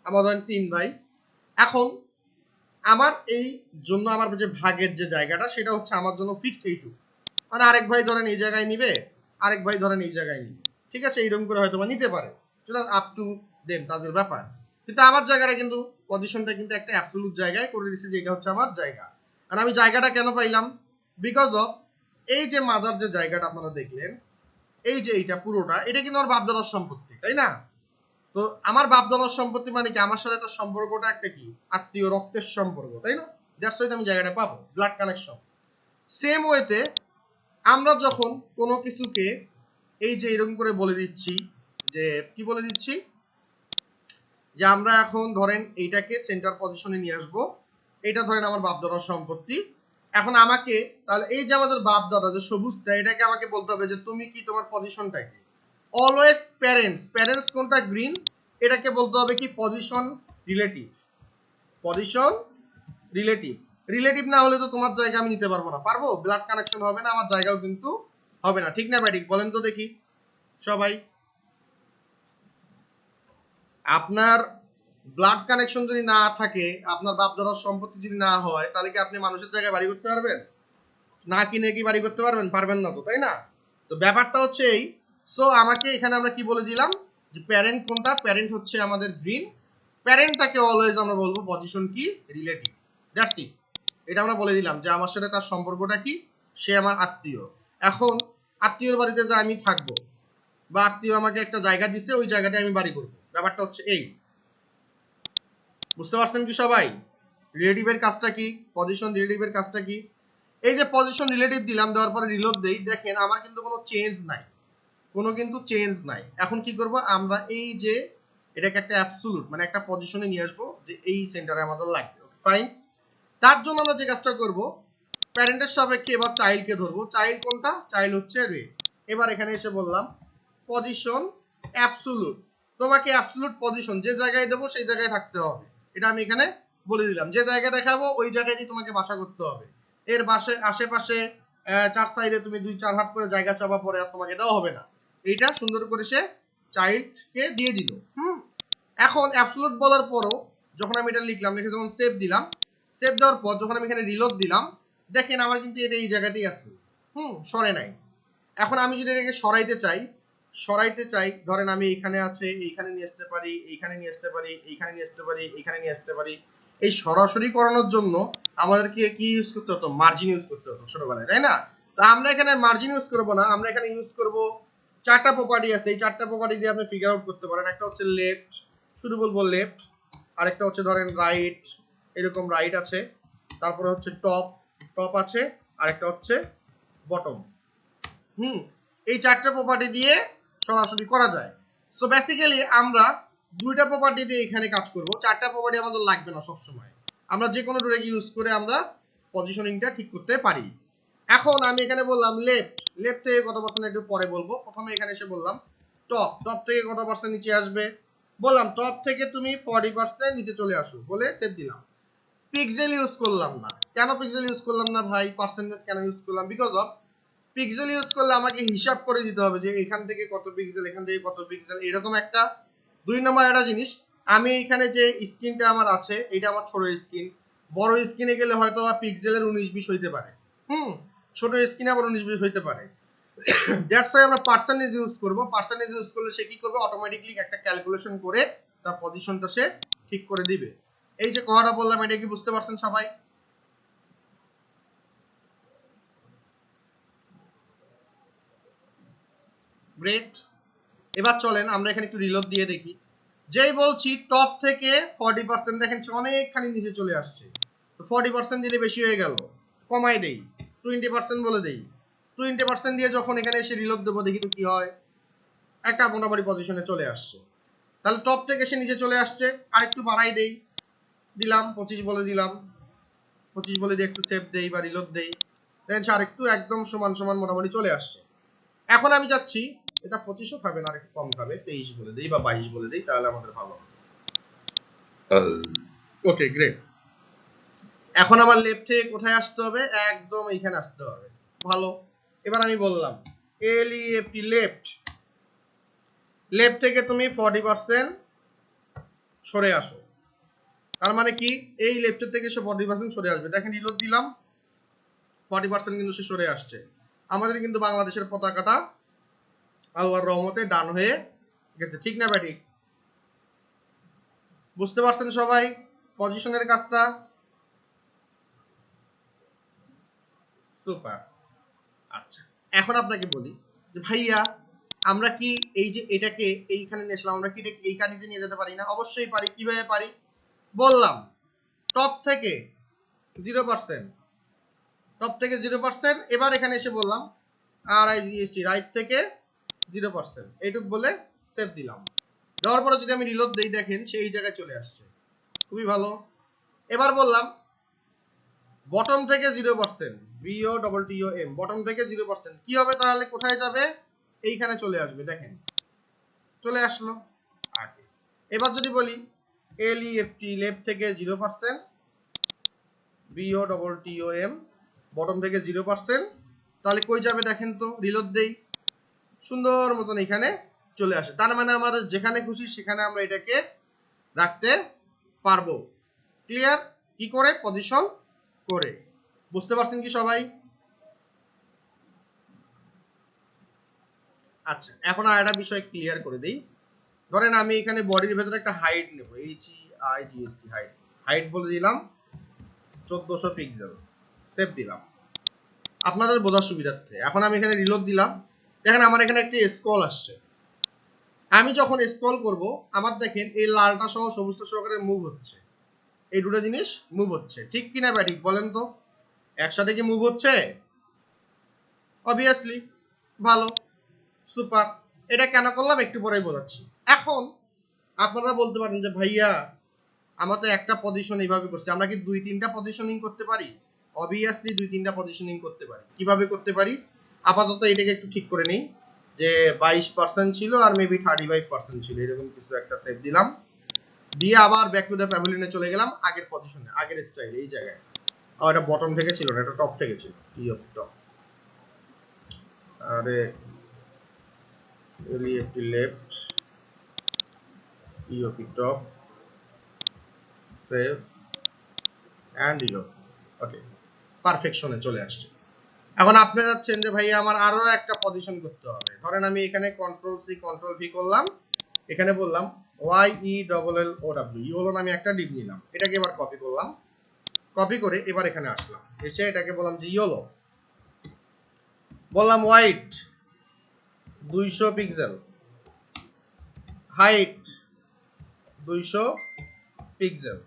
আমার ধরেন 3 ভাই। এখন আমার এই জন্য আমার যে ভাগের যে জায়গাটা, সেটা হচ্ছে আমার জন্য ফিক্সড এইটুকু। মানে আরেক ভাই ধরেন এই জায়গায় নিবে, আরেক ভাই ধরেন এই জায়গায় নিবে, ঠিক আছে? এইরকম করে হয়তো বা নিতে পারে, সেটা আপ টু দেম, তাদের ব্যাপার। কিন্তু আমার জায়গাটা কিন্তু পজিশনটা কিন্তু একটা অ্যাবসলিউট জায়গায় করে দিচ্ছে, যে এটা হচ্ছে আমার জায়গা। আর আমি জায়গাটা কেন পাইলাম? বিকজ অফ এই যে মাদার যে জায়গাটা আপনারা দেখলেন, এই যে এইটা পুরোটা, এটা কিন্তু আমার বাপদাদার সম্পত্তি, তাই না? তো আমার বাপদাদার সম্পত্তি মানে কি, আমার সাথে তার সম্পর্কটা একটা কি আত্মীয় রক্তের সম্পর্ক, তাই না? দ্যাটস ওয়াই আমি জায়গাটা পাবো, ব্লাড কানেকশন। সেম ওয়েতে আমরা যখন কোনো কিছুকে এই যে এরকম করে বলে দিচ্ছি, যে কি বলে দিচ্ছি, যে আমরা এখন ধরেন এইটাকে সেন্টার পজিশনে নিয়ে আসবো, এটা ধরেন আমার বাপ দাদার সম্পত্তি। এখন আমাকে তাহলে এই যে আমাদের বাপ দাদা যে সবুজটা, এটাকে আমাকে বলতে হবে যে তুমি কি, তোমার পজিশনটা কি? অলওয়েজ প্যারেন্টস কোনটা? গ্রিন। এটাকে বলতে হবে কি? Position relative. Position relative. Relative না হলে তো তোমার জায়গা আমি নিতে পারবো না। পারবো? ব্লাড কানেকশন হবে না, আমার জায়গাও কিন্তু হবে না, ঠিক না ব্যাটিক? বলেন তো দেখি সবাই। আপনার ব্লাড কানেকশন যদি না থাকে, আপনার বাপ দাদার সম্পত্তি যদি না হয়, তাহলে কি আপনি মানুষের জায়গায় বাড়ি করতে পারবেন? না কিনে কি বাড়ি করতে পারবেন? পারবেন না তো, তাই না? তো ব্যাপারটা হচ্ছে এই। সো আমাকে এখানে আমরা কি বলে দিলাম, যে প্যারেন্ট কোনটা? প্যারেন্ট হচ্ছে আমাদের গ্রিন। প্যারেন্টটাকে অলওয়েজ আমরা বলবো পজিশন কি? রিলেটিভ। That's it. এটা আমরা বলে দিলাম যে আমার সাথে তার সম্পর্কটা কি, সে আমার আত্মীয়। এখন আত্মীয়র বাড়িতে যা আমি থাকবো, বা আত্মীয় আমাকে একটা জায়গা দিচ্ছে, ওই জায়গাটায় আমি বাড়ি করবো। ব্যাপারটা হচ্ছে এই, বুঝতে পারছেন কি সবাই? রিলেটিভের কাজটা কি, পজিশন রিলেটিভের কাজটা কি? এই যে পজিশন রিলেটিভ দিলাম, দেওয়ার পরে রিলোড দেই, দেখেন আমার কিন্তু কোনো চেঞ্জ নাই, কোনো কিন্তু চেঞ্জ নাই। এখন কি করব আমরা, এই যে এটাকে একটা অ্যাবসলিউট মানে একটা পজিশনে নিয়ে আসবো যে এই সেন্টারে আমাদের লাগবে। Okay fine. তার জন্য আমরা যে কাজটা করব, প্যারেন্টের সাপেক্ষে এবার চাইল্ডকে ধরবো। চাইল্ড কোনটা? চাইল্ড হচ্ছে রে। এবার এখানে এসে বললাম পজিশন অ্যাবসলিউট। তোমাকে অ্যাবসলিউট পজিশন যে জায়গায় দেবো সেই জায়গায় থাকতে হবে, এটা আমি এখানে বলে দিলাম। যে জায়গায় দেখাবো ওই জায়গায় তোমাকে বাসা করতে হবে। এর আশেপাশে চার সাইডে তুমি 2-4 হাত করে জায়গা চাপা পরে আর তোমাকে দেওয়া হবে না। এইটা সুন্দর করে সে চাইল্ডকে দিয়ে দিল। এখন অ্যাবসলিউট বলার পরও যখন আমি এটা লিখলাম, লিখে যখন সেভ দিলাম, সেভ দেওয়ার পর যখন আমি এখানে রিলোড দিলাম, দেখেন আমার কিন্তু এটা এই জায়গাতেই আছে, সরে নাই। এখন আমি যদি এটাকে সরাইতে চাই, ধরেন আমি এইখানে আছে, এইখানে নিয়ে আসতে পারি, এইখানে নিয়ে আসতে পারি, এইখানে নিয়ে আসতে পারি, এইখানে নিয়ে আসতে পারি। এই সরাসরি করানোর জন্য আমাদেরকে কি ইউজ করতে হতো? মার্জিন ইউজ করতে হতো ছোটবেলায়, তাই না? তো আমরা এখানে মার্জিন ইউজ করবো না, আমরা এখানে ইউজ করব চারটা প্রপার্টি আছে। এই চারটা প্রপার্টি দিয়ে আপনি ফিগার আউট করতে পারেন। একটা হচ্ছে লেফট, শুধু বলবো লেফট। আরেকটা হচ্ছে ধরেন রাইট, এরকম রাইট আছে। তারপরে হচ্ছে টপ আছে, আরেকটা হচ্ছে বটম। এই চারটা প্রপার্টি দিয়ে সরাসরি করা যায়। সো বেসিক্যালি আমরা দুইটা প্রপার্টি দিয়ে এখানে কাজ করব, চারটা প্রপার্টি আমাদের লাগবে না সব সময়। আমরা যে কোনো ড্রেগ ইউজ করে আমরা পজিশনিংটা ঠিক করতে পারি। এখন আমি এখানে বললাম লেফট থেকে কত পার্সেন্ট একটু পরে বলবো। প্রথমে এখানে এসে বললাম টপ থেকে কত পার্সেন্ট নিচে আসবে, বললাম টপ থেকে তুমি 40% নিচে চলে আসো, বলে সেভ দিলাম। পিক্সেল ইউজ করলাম না। কেন পিক্সেল ইউজ করলাম না ভাই? পার্সেন্টেজ কেন ইউজ করলাম? বিকজ অফ পিক্সেল ইউজ করলে আমাকে হিসাব করে দিতে হবে যে এখান থেকে কত পিক্সেল, এখান থেকে কত পিক্সেল, এরকম একটা। 2 নম্বর একটা জিনিস, আমি এখানে যে স্ক্রিনটা আমার আছে, এটা আমার ছোট স্ক্রিন। বড় স্ক্রিনে গেলে হয়তো পিক্সেলের 19-20 হইতে পারে, ছোট স্ক্রিনে আবার 19-20 হইতে পারে। দ্যাটস ওয়াই আমরা পার্সেন্টেজ ইউজ করব। পার্সেন্টেজ ইউজ করলে সে কি করবে? অটোমেটিক্যালি একটা ক্যালকুলেশন করে তার পজিশনটা সে ঠিক করে দিবে। এই যে কথাটা বললাম, এটা কি বুঝতে পারছেন সবাই? গ্রেট। এবার চলেন আমরা এখানে একটু রিলোড দিয়ে দেখি। যেই বলছি টপ থেকে 40%, দেখেন অনেকখানি নিচে চলে আসছে। তো 40% দিলে বেশি হয়ে গেল, কমাই দেই, 20% বলে দেই। 20% দিয়ে যখন এখানে এসে রিলোড দেবো, দেখি তো কি হয়। একটা মোটামুটি পজিশনে চলে আসছে। তাহলে টপ থেকে এসে নিচে চলে আসছে। আর একটু বাড়াই দেই, দিলাম 25 বলে দিলাম। 25 বলে দিয়ে একটু সেভ দেই বা রিলোড দেই, দেখেন আর একটু একদম সমান সমান মোটামুটি চলে আসছে। এখন আমি যাচ্ছি, এটা 25ও খাবে না, আর একটু কম খাবে, 23 বলে দেই বা 22 বলে দেই, তাহলে আমাদের ভালো। Okay great. এখন আমার লেফট থেকে কোথায় আসতে হবে? একদম এইখানে আসতে হবে। ভালো। এবার আমি বললাম এলইএফটি লেফট থেকে তুমি 40% সরে আসো। তার মানে কি? এই লেফটের থেকে সে 40% সরে আসবে। দেখেন রিলোড দিলাম, 40% কিন্তু সে সরে আসছে। আমাদের কিন্তু বাংলাদেশের পতাকাটা আল্লাহর রহমতে ডান হয়ে গেছে, ঠিক না ভাই? ঠিক। বুঝতে পারছেন সবাই পজিশনের কাজটা? সুপার। আচ্ছা, এখন আপনাকে বলি যে ভাইয়া আমরা কি এই যে এটাকে এইখানে নিয়ে আসলাম, আমরা কি এটা এই কানিতে নিয়ে যেতে পারি না? অবশ্যই পারি। কিভাবে পারি? বললাম টপ থেকে 0%, টপ থেকে 0%। এবার এখানে এসে বললাম RIGST রাইট থেকে 0%, এইটুক বলে সেভ দিলাম। দেওয়ার পরে যদি আমি রিলোড দেই, দেখেন সে এই জায়গায় চলে আসছে, খুবই ভালো। এবার বললাম বটম থেকে 0%, BOTTOM, বটম থেকে 0%। কি হবে তাহলে? কোথায় যাবে? এইখানে চলে আসবে, দেখেন চলে আসলো আগে। এবার যদি বলি LEFT লেফট থেকে 0%, BOTTOM বটম থেকে 0%, তাহলে কই যাবে দেখেন তো? রিলোড দেই, সুন্দর মতন এখানে চলে আসে। তার মানে আমাদের যেখানে খুশি সেখানে আমরা এটাকে রাখতে পারবো। ক্লিয়ার? কি করে? পজিশন করে। বুঝতে পারছেন কি সবাই? আচ্ছা, এখন আর একটা বিষয় ক্লিয়ার করে দেই। ধরেন আমি এখানে বডির ভেতরে একটা হাইট নেব, HEIGST হাইট বলে দিলাম 1400 পিক্সেল, সেভ দিলাম আপনাদের বোঝার সুবিধার্থে। এখন আমি এখানে রিলোড দিলাম, দেখেন আমার এখানে একটি স্ক্রল আসছে, আমি যখন স্ক্রল করব আমার দেখেন এই লালটা সহ সবুজটা সহকারে মুভ হচ্ছে, এই দুটো জিনিস মুভ হচ্ছে, ঠিক কিনা ভাই ঠিক বলেন তো? একসাথে কি মুভ হচ্ছে? অবভিয়াসলি। ভালো, সুপার। এটা কেন করলাম একটু পরেই বোঝাচ্ছি। এখন আপনারা বলতে পারেন যে ভাইয়া আমরা তো একটা পজিশন এইভাবে করছি, আমরা কি 2-3টা পজিশনিং করতে পারি? অবভিয়াসলি 2-3টা পজিশনিং করতে পারি। কিভাবে করতে পারি? আপাতত এটাকে একটু ঠিক করে নেই যে 22% ছিল আর মেবি 35% ছিল, এরকম কিছু একটা সেভ দিলাম, দিয়ে আবার ব্যাক টু দ্য প্যাভিলিয়নে চলে গেলাম আগের পজিশনে, আগের স্টাইলে, এই জায়গায়। আর এটা বটম থেকে ছিল না, এটা টপ থেকে ছিল, টপ। আরে একটি লেফট ইওপি টপ সেভ অ্যান্ড ওকে, পারফেকশনে চলে আসছে। এখন আপনি যাচ্ছেন যে ভাই আমার আরো একটা পজিশন করতে হবে, ধরেন আমি এখানে কন্ট্রোল সি কন্ট্রোল ভি করলাম, এখানে বললাম YELLOW, ইওলো নামে একটা ডিপ নিলাম, এটাকে এবার কপি করলাম, কপি করে এবার এখানে আসলাম, এসে এটাকে বললাম যে ইয়েলো, বললাম white 200 pixel, height 200 pixel,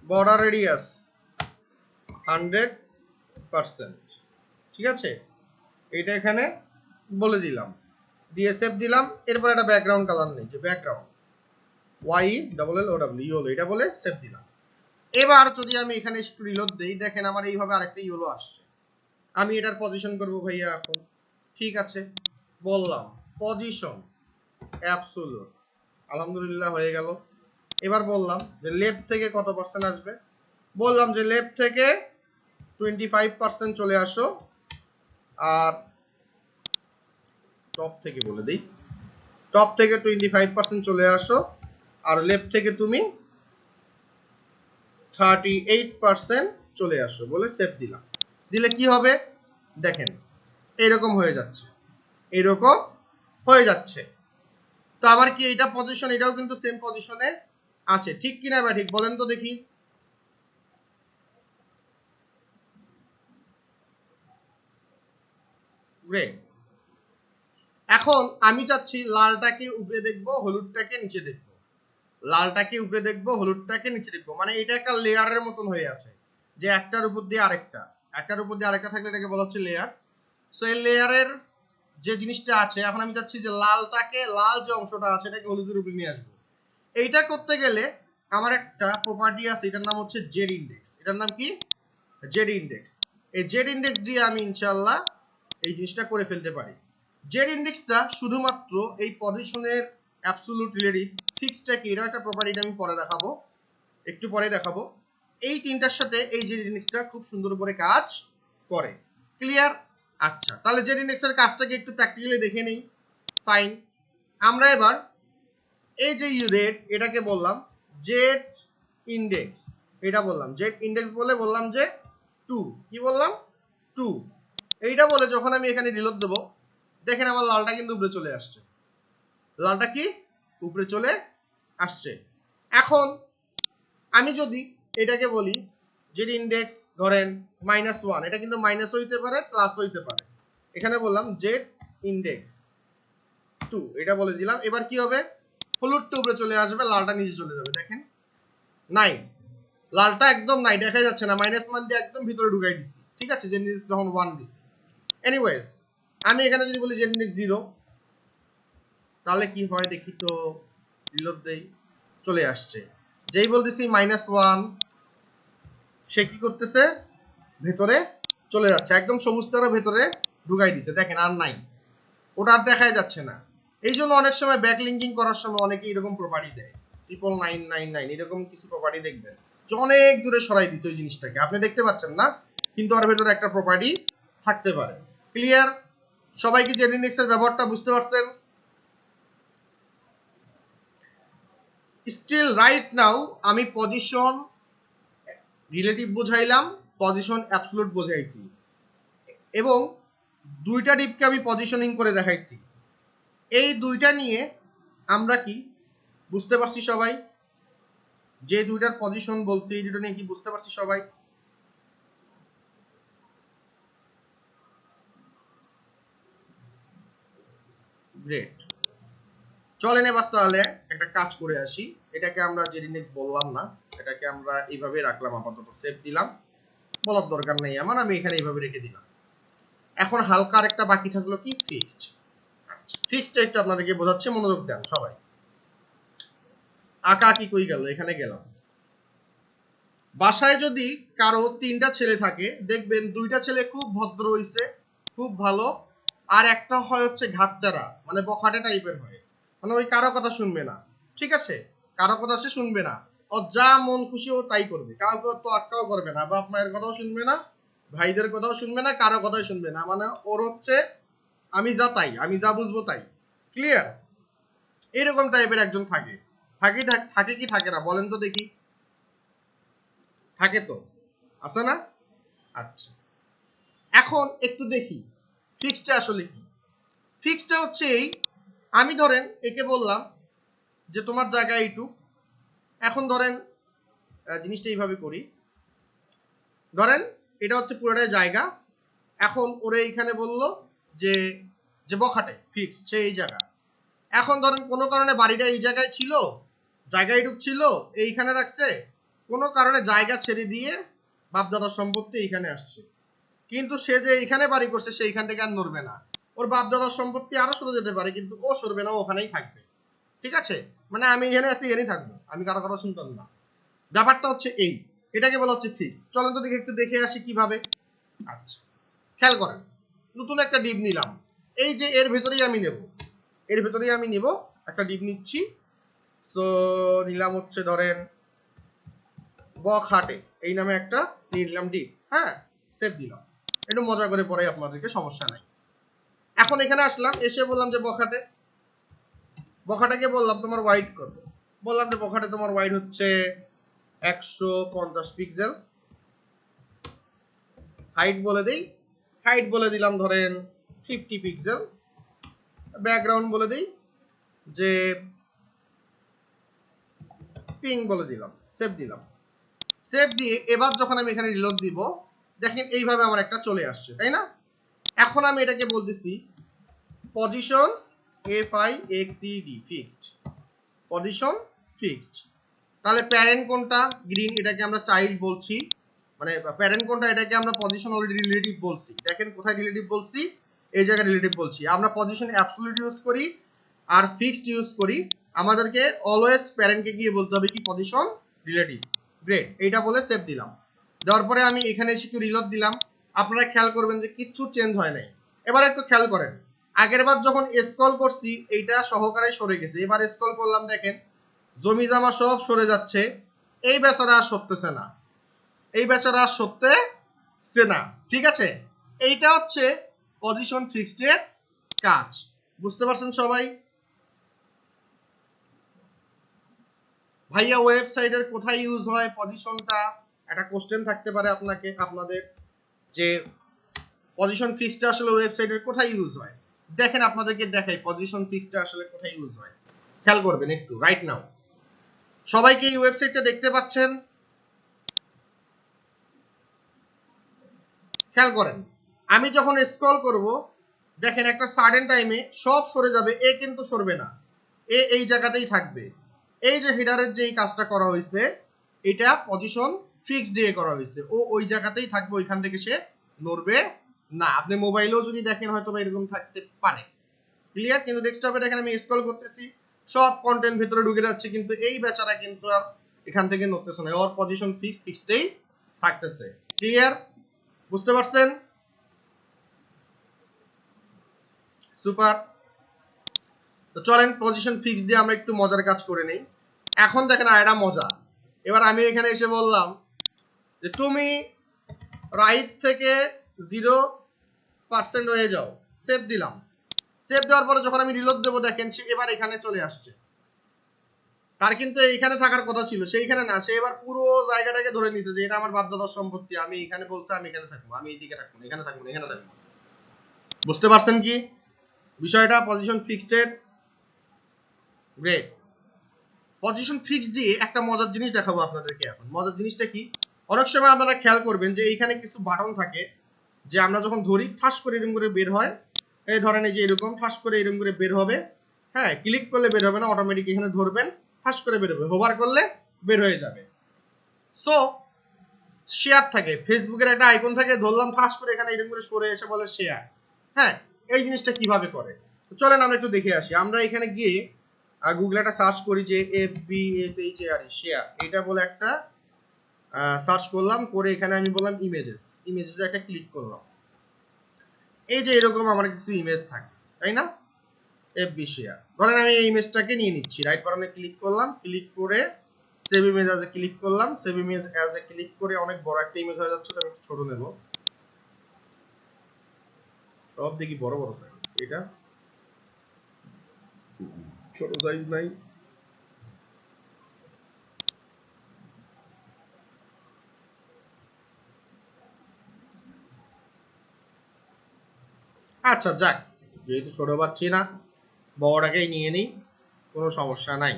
border radius 100%, ঠিক আছে? এটা এখানে বলে দিলাম, দিয়ে সেভ দিলাম। এরপর একটা ব্যাকগ্রাউন্ড কালার নেই, যে ব্যাকগ্রাউন্ড YELLOW ইয়েলো, এটা বলে সেভ দিলাম। এবার যদি আমি এখানে একটু রিলোড দেই, দেখেন আমার এইভাবে আরেকটা ইয়েলো আসছে, আমি এটার পজিশন করব ভাইয়া এখন, ঠিক আছে? বললাম পজিশন অ্যাবসোলুট, আলহামদুলিল্লাহ হয়ে গেল। এবার বললাম যে লেফট থেকে কত পার্সেন্ট আসবে, বললাম যে লেফট থেকে 25% চলে আসো, আর টপ থেকে বলে দিই, টপ থেকে 25% চলে আসো, আর লেফট থেকে তুমি 38% চলে আসো, বলে সেভ দিলাম। দিলে কি হবে দেখেন, এরকম হয়ে যাচ্ছে, এরকম হয়ে যাচ্ছে। তো আবার কি এটা পজিশন, এটাও কিন্তু সেম পজিশনে আছে, ঠিক কিনা ভাই ঠিক বলেন তো দেখি? গ্রেট। এখন আমি চাচ্ছি লালটাকে উপরে দেখবো, হলুদটাকে নিচে দেখবো, লালটাকে উপরে দেখবো, হলুদটাকে নিচে দেখবো, মানে এটা একটা লেয়ারের মতন হয়ে আছে, যে একটার উপর দিয়ে আরেকটা, একটার উপর দিয়ে আরেকটা থাকলে এটাকে বলা হচ্ছে লেয়ার। সো এই লেয়ারের যে জিনিসটা আছে, এখন আমি চাচ্ছি যে লালটাকে, লাল যে অংশটা আছে এটাকে হলুদের উপরে নিয়ে আসবো। এইটা করতে গেলে আমার একটা প্রপার্টি আছে, এটার নাম হচ্ছে জেড ইন্ডেক্স। এটার নাম কি? Z index. এই জেড ইন্ডেক্স দিয়ে আমি ইনশাআল্লাহ এই জিনিসটা করে ফেলতে পারি। জেড ইন্ডেক্সটা শুধুমাত্র এই পজিশনের অ্যাবসোলুট রিলেটিভ ফিক্সটা কি, এটা একটা প্রপার্টি আমি পরে দেখাবো, একটু পরে দেখাবো। এই তিনটার সাথে এই জেড ইন্ডেক্সটা খুব সুন্দর করে কাজ করে। ক্লিয়ার? আচ্ছা, তাহলে জেড ইন্ডেক্সের কাজটাকে একটু প্র্যাকটিক্যালি দেখে নেই। ফাইন, আমরা এবার এই যে রেড, এটাকে বললাম জেড ইন্ডেক্স, এটা বললাম জেড ইন্ডেক্স বলে বললাম যে 2, কি বললাম 2, এইটা বলে যখন আমি এখানে রিলোড দেবো, দেখেন আমার লালটা কিন্তু উপরে চলে আসছে, লালটা কি উপরে চলে আসছে। এখন আমি যদি এটাকে বলি জেড ইন্ডেক্স ধরেন -1, এটা কিন্তু মাইনাস হইতে পারে প্লাস হইতে পারে, এখানে বললাম জেড ইন্ডেক্স 2, এটা বলে দিলাম। এবার কি হবে, হলুদটা উপরে চলে আসবে, লালটা নিচে চলে যাবে, দেখেন নাই, লালটা একদম নাই, দেখা যাচ্ছে না, -1 দিয়ে একদম ভিতরে ঢুকাই দিছি, ঠিক আছে? জেড ইন্ডেক্স যখন 1 দিছি। এনিওয়েজ আমি এখানে যদি বলি জেড ইন্ডেক্স 0, তাহলে কি হয় দেখি তো, রিলোড দেই, চলে আসছে। যেই বলতেছি -1, সে কি করতেছে, ভেতরে চলে যাচ্ছে, একদম সবুজটারও ভেতরে ঢুকাই দিছে, দেখেন আর নাই, ওটা আর দেখাই যাচ্ছে না। এই জন্য অনেক সময় ব্যাক লিঙ্কিং করার সময় অনেকে এরকম প্রপার্টি দেয়, 99999 এরকম কিছু প্রপার্টি দেখবেন যে অনেক দূরে সরাই দিছে ওই জিনিসটাকে, আপনি দেখতে পাচ্ছেন না, কিন্তু ওর ভেতরে একটা প্রপার্টি থাকতে পারে। ক্লিয়ার? সবাই কি জেড ইন্ডেক্সের ব্যবহারটা বুঝতে পারছেন? স্টিল রাইট নাও আমি পজিশন রিলেটিভ বোঝাইলাম, পজিশন অ্যাবসলিউট বোঝাইছি, এবং দুইটা ডিপকে আমি পজিশনিং করে দেখাইছি। এই দুইটা নিয়ে আমরা কি বুঝতে পারছি সবাই? যে দুইটার পজিশন বলছি এই দুটো নিয়ে কি বুঝতে পারছি সবাই? গ্রেট। চলেন এবার তাহলে একটা কাজ করে আসি। এটাকে আমরা জেডিনেক্স বললাম না, এটাকে আমরা এইভাবে রাখলাম, আপাতত সেভ দিলাম, বলার দরকার নেই আমার, আমি এখানে এইভাবে রেখে দিলাম। এখন হালকা আরেকটা বাকি থাকলো কি, ফিক্সড। আচ্ছা, ফিক্সড একটু আপনাদেরকে বোঝাচ্ছে, মনোযোগ দেন সবাই। আঁকা কি কই গেল, এখানে গেলাম। বাসায় যদি কারো 3টা ছেলে থাকে, দেখবেন 2টা ছেলে খুব ভদ্র হইছে, খুব ভালো, আর একটা হয় হচ্ছে ঘাটতারা, মানে বখাটে টাইপের হয়, মানে ওই কারো কথা শুনবে না, ঠিক আছে, কারো কথা সে শুনবে না, ও যা মন খুশি ও তাই করবে, কাউকে তো আটকাও করবে না, বাপ মায়ের কথাও শুনবে না, ভাইদের কথাও শুনবে না, কারো কথাই শুনবে না, মানে ওর হচ্ছে আমি যা তাই, আমি যা বুঝবো তাই। ক্লিয়ার? এরকম টাইপের একজন থাকে। থাকে কি থাকে না বলেন তো দেখি? থাকে তো, আছে না? আচ্ছা, এখন একটু দেখি ফিক্সডটা আসলে কি। ফিক্সডটা হচ্ছে এই, আমি ধরেন একে বললাম যে তোমার জায়গা এইটুক, এখন ধরেন জিনিসটা এইভাবে করি, ধরেন এটা হচ্ছে পুরোটাই জায়গা, এখন ওরে এইখানে বললো যে যে বখাটে ফিক্স সে এই জায়গা, এখন ধরেন কোনো কারণে বাড়িটা এই জায়গায় ছিল, জায়গা এইটুক ছিল, এইখানে রাখছে, কোনো কারণে জায়গা ছেড়ে দিয়ে বাপদাদার সম্পত্তি এইখানে আসছে, কিন্তু সে যে এইখানে বাড়ি করছে সে এইখান থেকে আর নড়বে না, ওর বাপদাদার সম্পত্তি আরো সরে যেতে পারে, কিন্তু ও সরবে না, ওখানেই থাকবে, ঠিক আছে, মানে আমি এখানে আছি এখানেই থাকবো, আমি কারো কথা শুনতাম না। ব্যাপারটা হচ্ছে এই, এটাকে বলা হচ্ছে ফিক্স। চলেন তো দেখি, একটু দেখে আসি কিভাবে। আচ্ছা, খেয়াল করেন, নতুন একটা ডিপ নিলাম, এই যে এর ভেতরেই আমি নেব, এর ভেতরেই আমি নিব, একটা ডিপ নিচ্ছি, সো নিলাম হচ্ছে ধরেন বখাটে, এই নামে একটা নিলাম ডিপ, হ্যাঁ, সেভ দিলাম, একটু মজা করে পড়াই আপনাদেরকে, সমস্যা নাই। এখন এখানে আসলাম, এসে বললাম যে বখাটে, বখাটাকে বললাম তোমার ওয়াইড কত, বললাম যে বখাটে তোমার ওয়াইড হচ্ছে 150 পিক্সেল, হাইট বলে দেই, হাইট বলে দিলাম ধরেন 50 পিক্সেল, ব্যাকগ্রাউন্ড বলে দেই যে পিং বলে দিলাম, সেভ দিলাম। সেভ দিয়ে এবার যখন আমি এখানে রিলোড দিব, দেখেন এইভাবে আমার একটা চলে আসছে, তাই না? এখন আমি এটাকে বলতেছি position FIXED, fixed, position fixed. তাহলে প্যারেন্ট কোনটা, গ্রিন, এটাকে আমরা চাইল্ড বলছি, মানে প্যারেন্ট কোনটা, এটাকে আমরা পজিশন অলরেডি রিলেটিভ বলছি, দেখেন কোথায় রিলেটিভ বলছি, এই জায়গায় রিলেটিভ বলছি। আমরা পজিশন অ্যাবসলিউট ইউজ করি আর ফিক্সড ইউজ করি, আমাদেরকে অলওয়েজ প্যারেন্টকে গিয়ে বলতে হবে কি পজিশন রিলেটিভ। গ্রেট, এইটা বলে সেভ দিলাম। দেওয়ার পরে আমি এখানে এসে একটু রিলোড দিলাম, আপনারা খেয়াল করবেন যে কিচ্ছু চেঞ্জ হয় নাই। এবার একটু খেয়াল করেন, আগের বার যখন স্ক্রল করছি এইটা সহকারে সরে গেছে, এবার স্ক্রল করলাম, দেখেন জমি জমা সব সরে যাচ্ছে, এই বেচারা আর সরতেছে না, এই বেচারা আর সরতেছে না, ঠিক আছে? এইটা হচ্ছে পজিশন ফিক্সডের কাজ, বুঝতে পারছেন সবাই? ভাইয়া ওয়েবসাইটের কোথায় ইউজ হয় পজিশনটা, একটা কোশ্চেন থাকতে পারে আপনাদের যে পজিশন ফিক্সডটা আসলে ওয়েবসাইটের কোথায় ইউজ হয়। দেখেন আপনাদেরকে দেখাই পজিশন ফিক্সডটা আসলে কোথায় ইউজ হয়, খেয়াল করবেন একটু রাইট নাও। সবাই কি এই ওয়েবসাইটটা দেখতে পাচ্ছেন? খেয়াল করেন, আমি যখন স্ক্রল করব, দেখেন একটা সাডেন টাইমে সব সরে যাবে, এ কিন্তু সরবে না, এ এই জায়গাতেই থাকবে। এই যে হেডারের যে এই কাজটা করা হয়েছে, এটা পজিশন ফিক্স দিয়ে করা হয়েছে, ও ওই জায়গাতেই থাকবে, ওইখান থেকে সে নড়বে না। আপনি মোবাইলেও যদি দেখেন হয়তো এরকম থাকতে পারে, ক্লিয়ার? কিন্তু ডেস্কটপে দেখেন আমি স্ক্রল করতেছি, সব কন্টেন্ট ভিতরে ঢুকে যাচ্ছে, কিন্তু এই বেচারা কিন্তু আর এখান থেকে নড়তেছে না, ওর পজিশন ফিক্সডেই থাকতেছে। ক্লিয়ার? বুঝতে পারছেন? সুপার। তো চলেন পজিশন ফিক্স দিয়ে আমরা একটু মজার কাজ করে নেই। এখন দেখেন এটা মজা, এবার আমি এখানে এসে বললাম যে তুমি রাইট থেকে 0% হয়ে যাও, সেভ দিলাম। সেভ দেওয়ার পরে যখন আমি রিলোড দেবো, দেখেন সে এবার এখানে চলে আসছে, তার কিন্তু এইখানে থাকার কথা ছিল, সেইখানে না, সে এবার পুরো জায়গাটাকে ধরে নিছে যে এটা আমার বাপদাদার সম্পত্তি, আমি এখানে বলছি আমি এখানে থাকবো, আমি এইদিকে থাকবো, এখানে থাকবো, এখানে থাকবো। বুঝতে পারছেন কি বিষয়টা পজিশন ফিক্সডের? গ্রেট। পজিশন ফিক্স দিয়ে একটা মজার জিনিস দেখাবো আপনাদেরকে। এখন মজার জিনিসটা কি, অনেক সময় আপনারা খেয়াল করবেন যে এইখানে কিছু বাটন থাকে, যে আমরা যখন ধরি ঠাস করে এরকম করে বের হয়, এই ধরেন এই যে এরকম ফাঁস করে এরকম করে বের হবে। হ্যাঁ, ক্লিক করলে বের হবে না, অটোমেটিক এখানে ধরবেন, ফাঁস করে বের হবে, হোভার করলে বের হয়ে যাবে। সো শেয়ার থাকে, ফেসবুকের একটা আইকন থাকে, ধরলাম ফাঁস করে এখানে এরকম করে সরে এসে বলে শেয়ার। হ্যাঁ, এই জিনিসটা কিভাবে করে চলেন আমরা একটু দেখে আসি। আমরা এখানে গিয়ে গুগলে একটা সার্চ করি যে FBSHAR শেয়ার, এটা বলে একটা সার্চ করলাম, করে এখানে আমি বললাম ইমেজেস, ইমেজেস একটা ক্লিক করলাম। এই যে এরকম আমার কিছু ইমেজ থাকে, তাই না? FB শেয়ার, ধরেন আমি এই ইমেজটাকে নিয়ে নিচ্ছি, রাইট বাটনে ক্লিক করলাম, ক্লিক করে save image as a click করলাম, save image as a click করে অনেক বড় একটা ইমেজ হয়ে যাচ্ছে, তো আমি ছোট নেব, সব দেখি বড় বড় সাইজ, এটা ছোট সাইজ নাই। আচ্ছা যাক, যেহেতু ছোট পাচ্ছি না, বড়টাকেই নিয়ে নিই, কোনো সমস্যা নাই,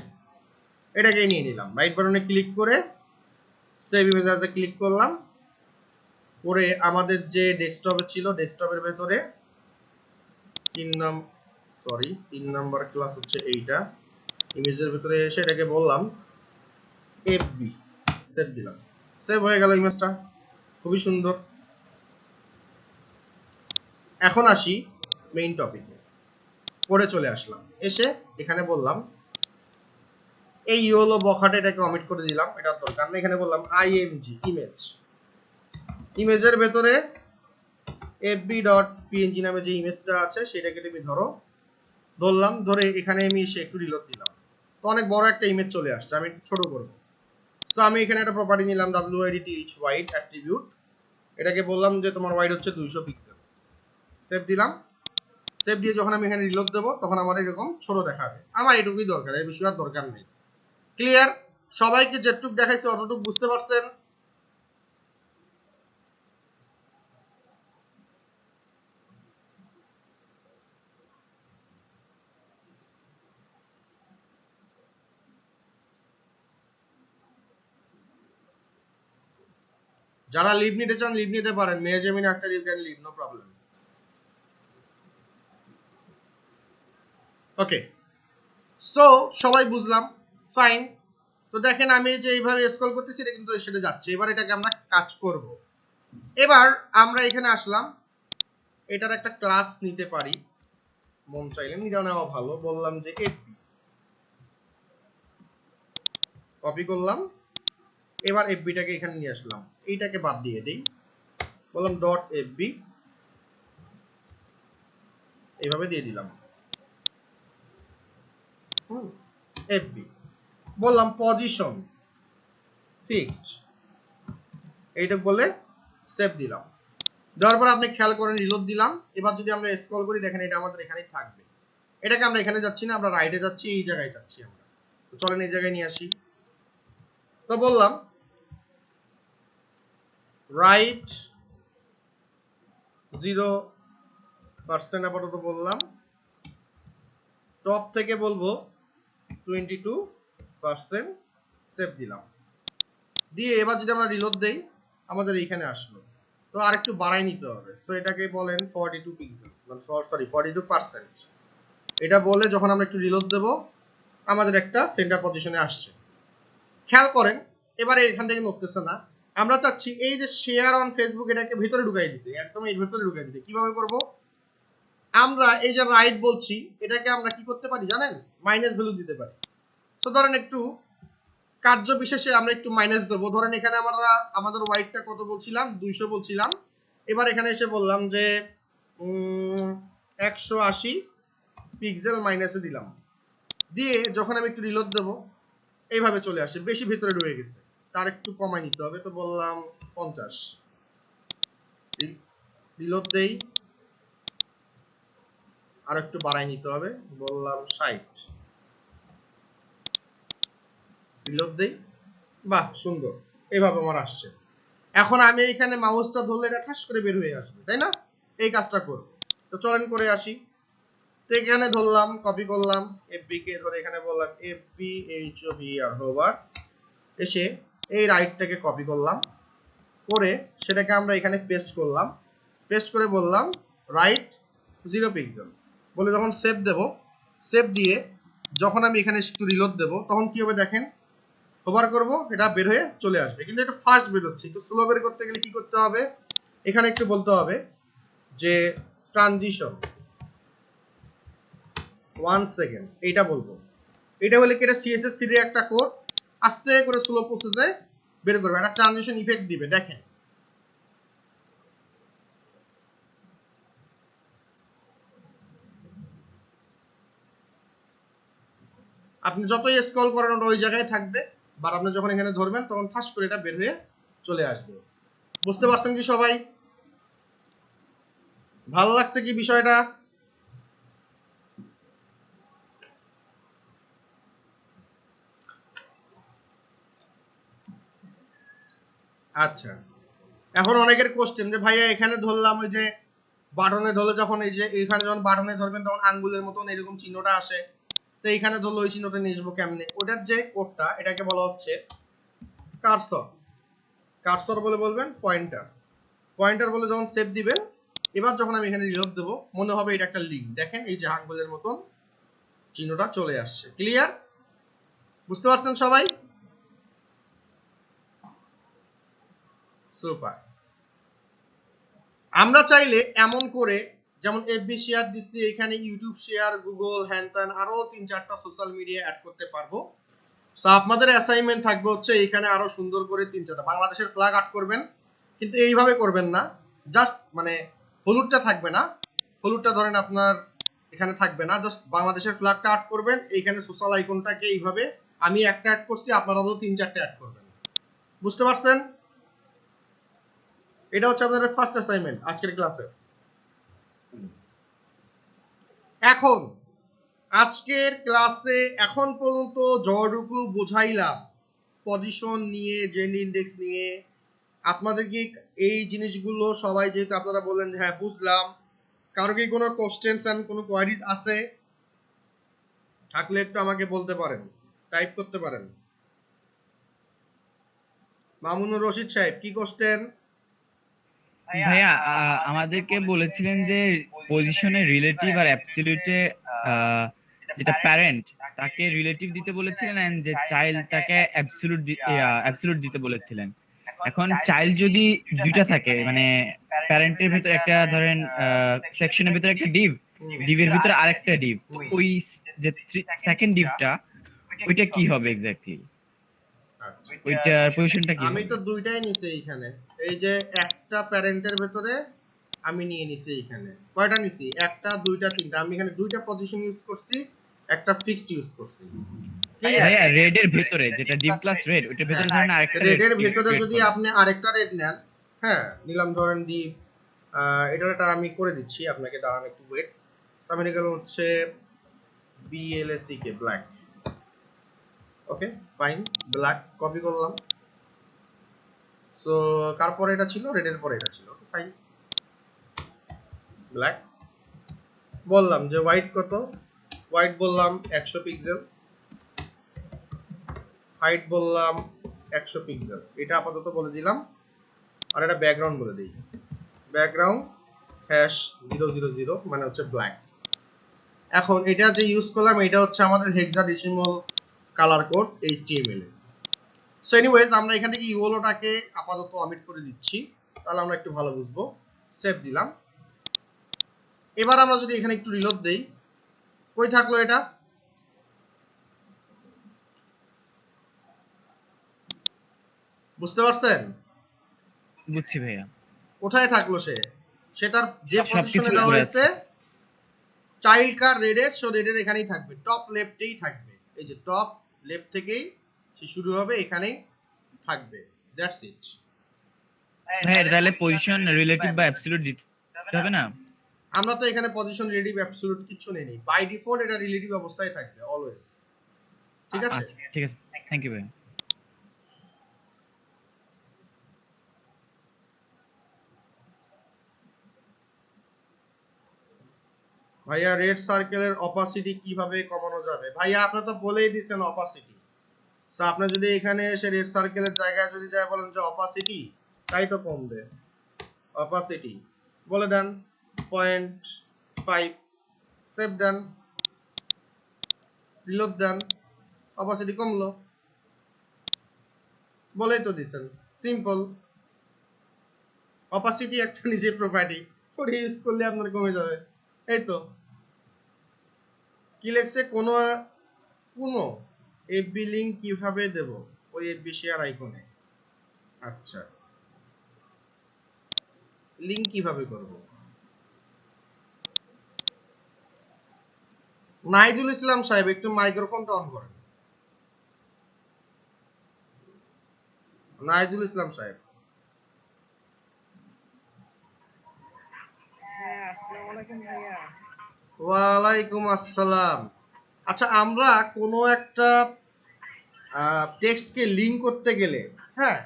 এটাকেই নিয়ে নিলাম। রাইট বাটনে ক্লিক করে save image as a click করলাম, করে আমাদের যে ডেস্কটপে ছিল, ডেস্কটপের ভেতরে 3 নাম্বার ক্লাস হচ্ছে এইটা, ইমেজের ভিতরে এসে এটাকে বললাম FB, সেভ দিলাম, সেভ হয়ে গেল ইমেজটা, খুবই সুন্দর। এখন আসি মেইন টপিকে, পরে চলে আসলাম, এসে এখানে বললাম এই ইয়েলো বখাটে এটাকে অমিট করে দিলাম, এটা দরকার নেই। এখানে বললাম IMG ইমেজ, ইমেজের ভেতরে fb.png নামে যে ইমেজটা আছে সেটাকে তুমি ধরো, ধরলাম, ধরে এখানে আমি এসে একটু রিলোড দিলাম, তো অনেক বড় একটা ইমেজ চলে আসছে, আমি ছোট করব। সো আমি এখানে একটা প্রপার্টি নিলাম width wide অ্যাট্রিবিউট, এটাকে বললাম যে তোমার ওয়াইড হচ্ছে 200 পিক্সেল, সেভ দিলাম। সেভ দিয়ে যখন আমি এখানে রিলোড দেবো তখন আমার এরকম ছোট দেখাবে, আমার এটুকুই দরকার, এর বেশি আর দরকার নেই। ক্লিয়ার? সবাইকে যেটুক দেখাইছি অতটুক বুঝতে পারছেন? যারা লিভ নিতে চান লিভ নিতে পারেন, মেহজামিন একটা leave can leave, no problem. Okay, so সবাই বুঝলাম, ফাইন। তো দেখেন আমি যে এইভাবে স্ক্রল করতেছি, এটা কিন্তু সেটা যাচ্ছে। এবার এটাকে আমরা কাজ করব। এবার আমরা এখানে আসলাম, এটার একটা ক্লাস নিতে পারি, মন চাইলে নিজে নেওয়া ভালো, বললাম যে FB, কপি করলাম, এবার FBটাকে এখানে নিয়ে আসলাম, এইটাকে বাদ দিয়ে দেই, বললাম .FB, এইভাবে দিয়ে দিলাম FB, বললাম পজিশন ফিক্সড, এইটা বলে সেভ দিলাম। দেওয়ার পর আপনি খেয়াল করেন রিলোড দিলাম। এবার যদি আমরা স্ক্রল করি দেখেন এটা আমাদের এখানেই থাকবে, এটাকে আমরা এখানে যাচ্ছি না, আমরা রাইটে যাচ্ছি, এই জায়গায় যাচ্ছি আমরা। তো চলেন এই জায়গায় নিয়ে আসি। তো বললাম রাইট 0% আপাতত বললাম, টপ থেকে বলবো 22%, সেভ দিলাম। দিয়ে এবার যদি আমরা রিলোড দেই আমাদের এইখানে আসলো, তো আরেকটু বাড়াই নিতে হবে। সো এটাকে বলেন 42 পিক্সেল, সরি 42%, এটা বলে যখন আমরা একটু রিলোড দেব আমাদের একটা সেন্টার পজিশনে আসছে। খেয়াল করেন এবারে এখান থেকে নড়তেছে না। আমরা চাচ্ছি এই যে শেয়ার অন ফেসবুক, এটাকে ভিতরে ঢুকাই দিতে, একদম এর ভিতরে ঢুকাই দিতে। কিভাবে করব? আমরা এই যে রাইট বলছি, এটাকে আমরা কি করতে পারি জানেন? মাইনাস ভ্যালু দিতে পারি। সো ধরেন একটু কার্য বিশেষে আমরা একটু মাইনাস দেবো। ধরেন এখানে আমরা আমাদের ওয়াইডটা কত বলছিলাম, 200 বলছিলাম। এবার এখানে এসে বললাম যে 180 পিক্সেল মাইনাসে দিলাম। দিয়ে যখন আমি একটু রিলোড দেবো এইভাবে চলে আসে, বেশি ভিতরে ঢুকে গেছে, তার একটু কমাই নিতে হবে। তো বললাম 50, রিলোড দেই, আর একটু বাড়াই নিতে হবে, বললাম 60, রিলোড দেই, বাহ সুন্দর, এভাবে আমার আসছে। এখন আমি এখানে মাউসটা ধরলে এটা ঠাস করে বের হয়ে আসবে, তাই না? এই কাজটা করব। তো চলেন করে আসি। তো এখানে ধরলাম, কপি করলাম, FB কে ধরে এখানে বললাম FBHOVR হোভার, এসে এই রাইটটাকে কপি করলাম, করে সেটাকে আমরা এখানে পেস্ট করলাম, পেস্ট করে বললাম রাইট 0 পিক্সেল বলে যখন সেভ দেব, সেভ দিয়ে যখন আমি এখানে একটু রিলোড দেব তখন কি হবে দেখেন, হোভার করব এটা বের হয়ে চলে আসবে, কিন্তু এটা ফাস্ট বের হচ্ছে। একটু স্লো বের করতে গেলে কি করতে হবে, এখানে একটু বলতে হবে যে ট্রানজিশন 1 সেকেন্ড, এইটা বলবো। এটা বলে কি এটা CSS3 এর একটা কোড আস্তে করে স্লো প্রসেসে বের করবে, একটা ট্রানজিশন ইফেক্ট দিবে। দেখেন আপনি যতই স্ক্রল করেন ওটা ওই জায়গায় থাকবে, বাট আপনি যখন এখানে ধরবেন তখন ফাস্ট করে এটা বের হয়ে চলে আসবে। বুঝতে পারছেন কি সবাই? ভালো লাগছে কি বিষয়টা? আচ্ছা, এখন অনেকের কোশ্চেন যে ভাইয়া এখানে ধরলাম ওই যে বাটনে ধরলে যখন এই যে এখানে যখন বাটনে ধরবেন তখন আঙ্গুলের মতন এরকম চিহ্নটা আসে, তো এইখানে ধরলে ওই চিহ্নটা নিয়ে আসবো কেমনে? ওটার যে কোডটা এটাকে বলা হচ্ছে কার্সর। কার্সর বলে বলবেন পয়েন্টার, পয়েন্টার বলে যখন সেভ দিবেন, এবার যখন আমি এখানে রিলোড দেবো মনে হবে এটা একটা লিঙ্ক। দেখেন এই যে আঙ্গুলের মতন চিহ্নটা চলে আসছে। ক্লিয়ার? বুঝতে পারছেন সবাই? সুপার। আমরা চাইলে এমন করে, যেমন এফবি শেয়ার দিচ্ছি, এখানে ইউটিউব শেয়ার, গুগল, হ্যান আরো 3-4টা সোশ্যাল মিডিয়া অ্যাড করতে পারবো। সো আপনাদের অ্যাসাইনমেন্ট থাকবে হচ্ছে এখানে আরো সুন্দর করে 3-4টা বাংলাদেশের ফ্ল্যাগ আর্ট করবেন, কিন্তু এইভাবে করবেন না, জাস্ট মানে হলুদটা থাকবে না, হলুদটা ধরেন আপনার এখানে থাকবে না, জাস্ট বাংলাদেশের ফ্ল্যাগটা আর্ট করবেন, এইখানে সোশ্যাল আইকনটাকে এইভাবে আমি একটা অ্যাড করছি, আপনারা আরো 3-4টা অ্যাড করবেন। বুঝতে পারছেন? এটা হচ্ছে আপনাদের ফার্স্ট অ্যাসাইনমেন্ট আজকের ক্লাসে। এখন আজকের ক্লাসে এখন পর্যন্ত যতটুকু বুঝাইলাম পজিশন নিয়ে, জেন ইন্ডেক্স নিয়ে, আপনাদের কি এই জিনিসগুলো সবাই, যেহেতু আপনারা বললেন যে হ্যাঁ বুঝলাম, কারো কি কোনো কোশ্চেনস এন্ড কোনো কোয়ারিজ আছে? থাকলে একটু আমাকে বলতে পারেন, টাইপ করতে পারেন। মামুনুর রশিদ সাহেব কি কোশ্চেন? ভাইয়া আমাদেরকে বলেছিলেন যে পজিশনে রিলেটিভ আর অ্যাবসলিউটে যেটা প্যারেন্ট তাকে রিলেটিভ দিতে বলেছিলেন, এন্ড যে চাইল্ড তাকে অ্যাবসলিউট দিতে বলেছিলেন। এখন চাইল্ড যদি দুইটা থাকে, মানে প্যারেন্টের ভিতরে একটা ধরেন সেকশনের ভিতরে একটা ডিভের ভিতরে আরেকটা ডিভ, তো ওই যে সেকেন্ড ডিভটা ওইটা কি হবে এক্স্যাক্টলি? ওইটার পজিশনটা কি আমি হবে? তো দুইটাই নিছি এইখানে, এই যে একটা প্যারেন্টের ভেতরে আমি নিয়ে নিছি, এইখানে কয়টা নিছি? একটা, দুইটা, তিনটা। আমি এখানে দুইটা পজিশন ইউজ করছি, একটা ফিক্সড ইউজ করছি। ভাইয়া রেড এর ভিতরে যেটা ডিভ ক্লাস রেড, ওইটার ভিতরে ধরেন আরেকটা রেড এর ভেতরে যদি আপনি আরেকটা রেড নেন, হ্যাঁ নিলাম ধরেন ডিভ, এটা আমি করে দিচ্ছি আপনাকে, দাঁড়ান একটু ওয়েট। সামিনিকাল হচ্ছে BLACK black. Okay fine, black copy করলাম। সো কার পরে এটা ছিল? রেড এর পরে এটা ছিল। Okay fine, black. বললাম যে হোয়াইট কত, হোয়াইট বললাম 100 পিক্সেল, হাইট বললাম 100 পিক্সেল, এটা আপাতত বলে দিলাম। আর এটা ব্যাকগ্রাউন্ড বলে দিই, ব্যাকগ্রাউন্ড #000 মানে হচ্ছে ব্ল্যাক। এখন এটা যে ইউজ করলাম এটা হচ্ছে আমাদের হেক্সাডেসিমাল কালার কোড HTML এ। সো এনিওয়েজ আমরা এখান থেকে ইউলোটাকে আপাতত অমিট করে দিচ্ছি, তাহলে আমরা একটু ভালো বুঝবো। সেভ দিলাম। এবার আমরা যদি এখানে একটু রিলোড দেই, কই থাকলো এটা? বুঝতে পারছেন? বুঝছি ভাইয়া। কোথায় থাকলো সে? সেটার যে পজিশনে সবকিছু দেওয়া উপরে হয়েছে আছে। চাইল্ড কার রেডের, সো রেডের এখানেই থাকবে, টপ লেফটেই থাকবে। এই যে টপ লেফট থেকেই সে শুরু হবে, এখানেই থাকবে। That's it. ভাইয়া তাহলে পজিশন রিলেটিভ বা অ্যাবসলিউট দিতে হবে না? আমরা তো এখানে পজিশন রিলেটিভ অ্যাবসলিউট কিছু নেই, বাই ডিফল্ট এটা রিলেটিভ অবস্থায় থাকবে অলওয়েজ। ঠিক আছে? আচ্ছা ঠিক আছে, থ্যাংক ইউ ভাইয়া। ভাইয়া রেড সার্কেলের অপাসিটি কিভাবে কমানো যাবে? ভাইয়া আপনি তো বলেই দিচ্ছেন অপাসিটি। সো আপনি যদি এখানে এসে রেড সার্কেলের জায়গায় যদি যায় বলেন যে অপাসিটি, তাই তো কমবে। অপাসিটি বলে দেন 5 সেভ দেন, রিলোড দেন, অপাসিটি কমলো, বলেই তো দিছেন, সিম্পল। অপাসিটি একটা নিজে প্রপার্টি, ওটা ইউজ করলে আপনার কমে যাবে, এই তো। কি লেখছে, কোনো এফবি লিংক কিভাবে দেব, ওই এফবি শেয়ার আইকনে। আচ্ছা, লিংক কিভাবে করব? নাহিদুল ইসলাম সাহেব একটু মাইক্রোফোনটা অন করেন। নাহিদুল ইসলাম সাহেব। হ্যাঁ, আসসালামু আলাইকুম ভাইয়া। ওয়ালাইকুম আসসালাম। আচ্ছা, আমরা কোনো একটা টেক্সটকে লিংক করতে গেলে, হ্যাঁ,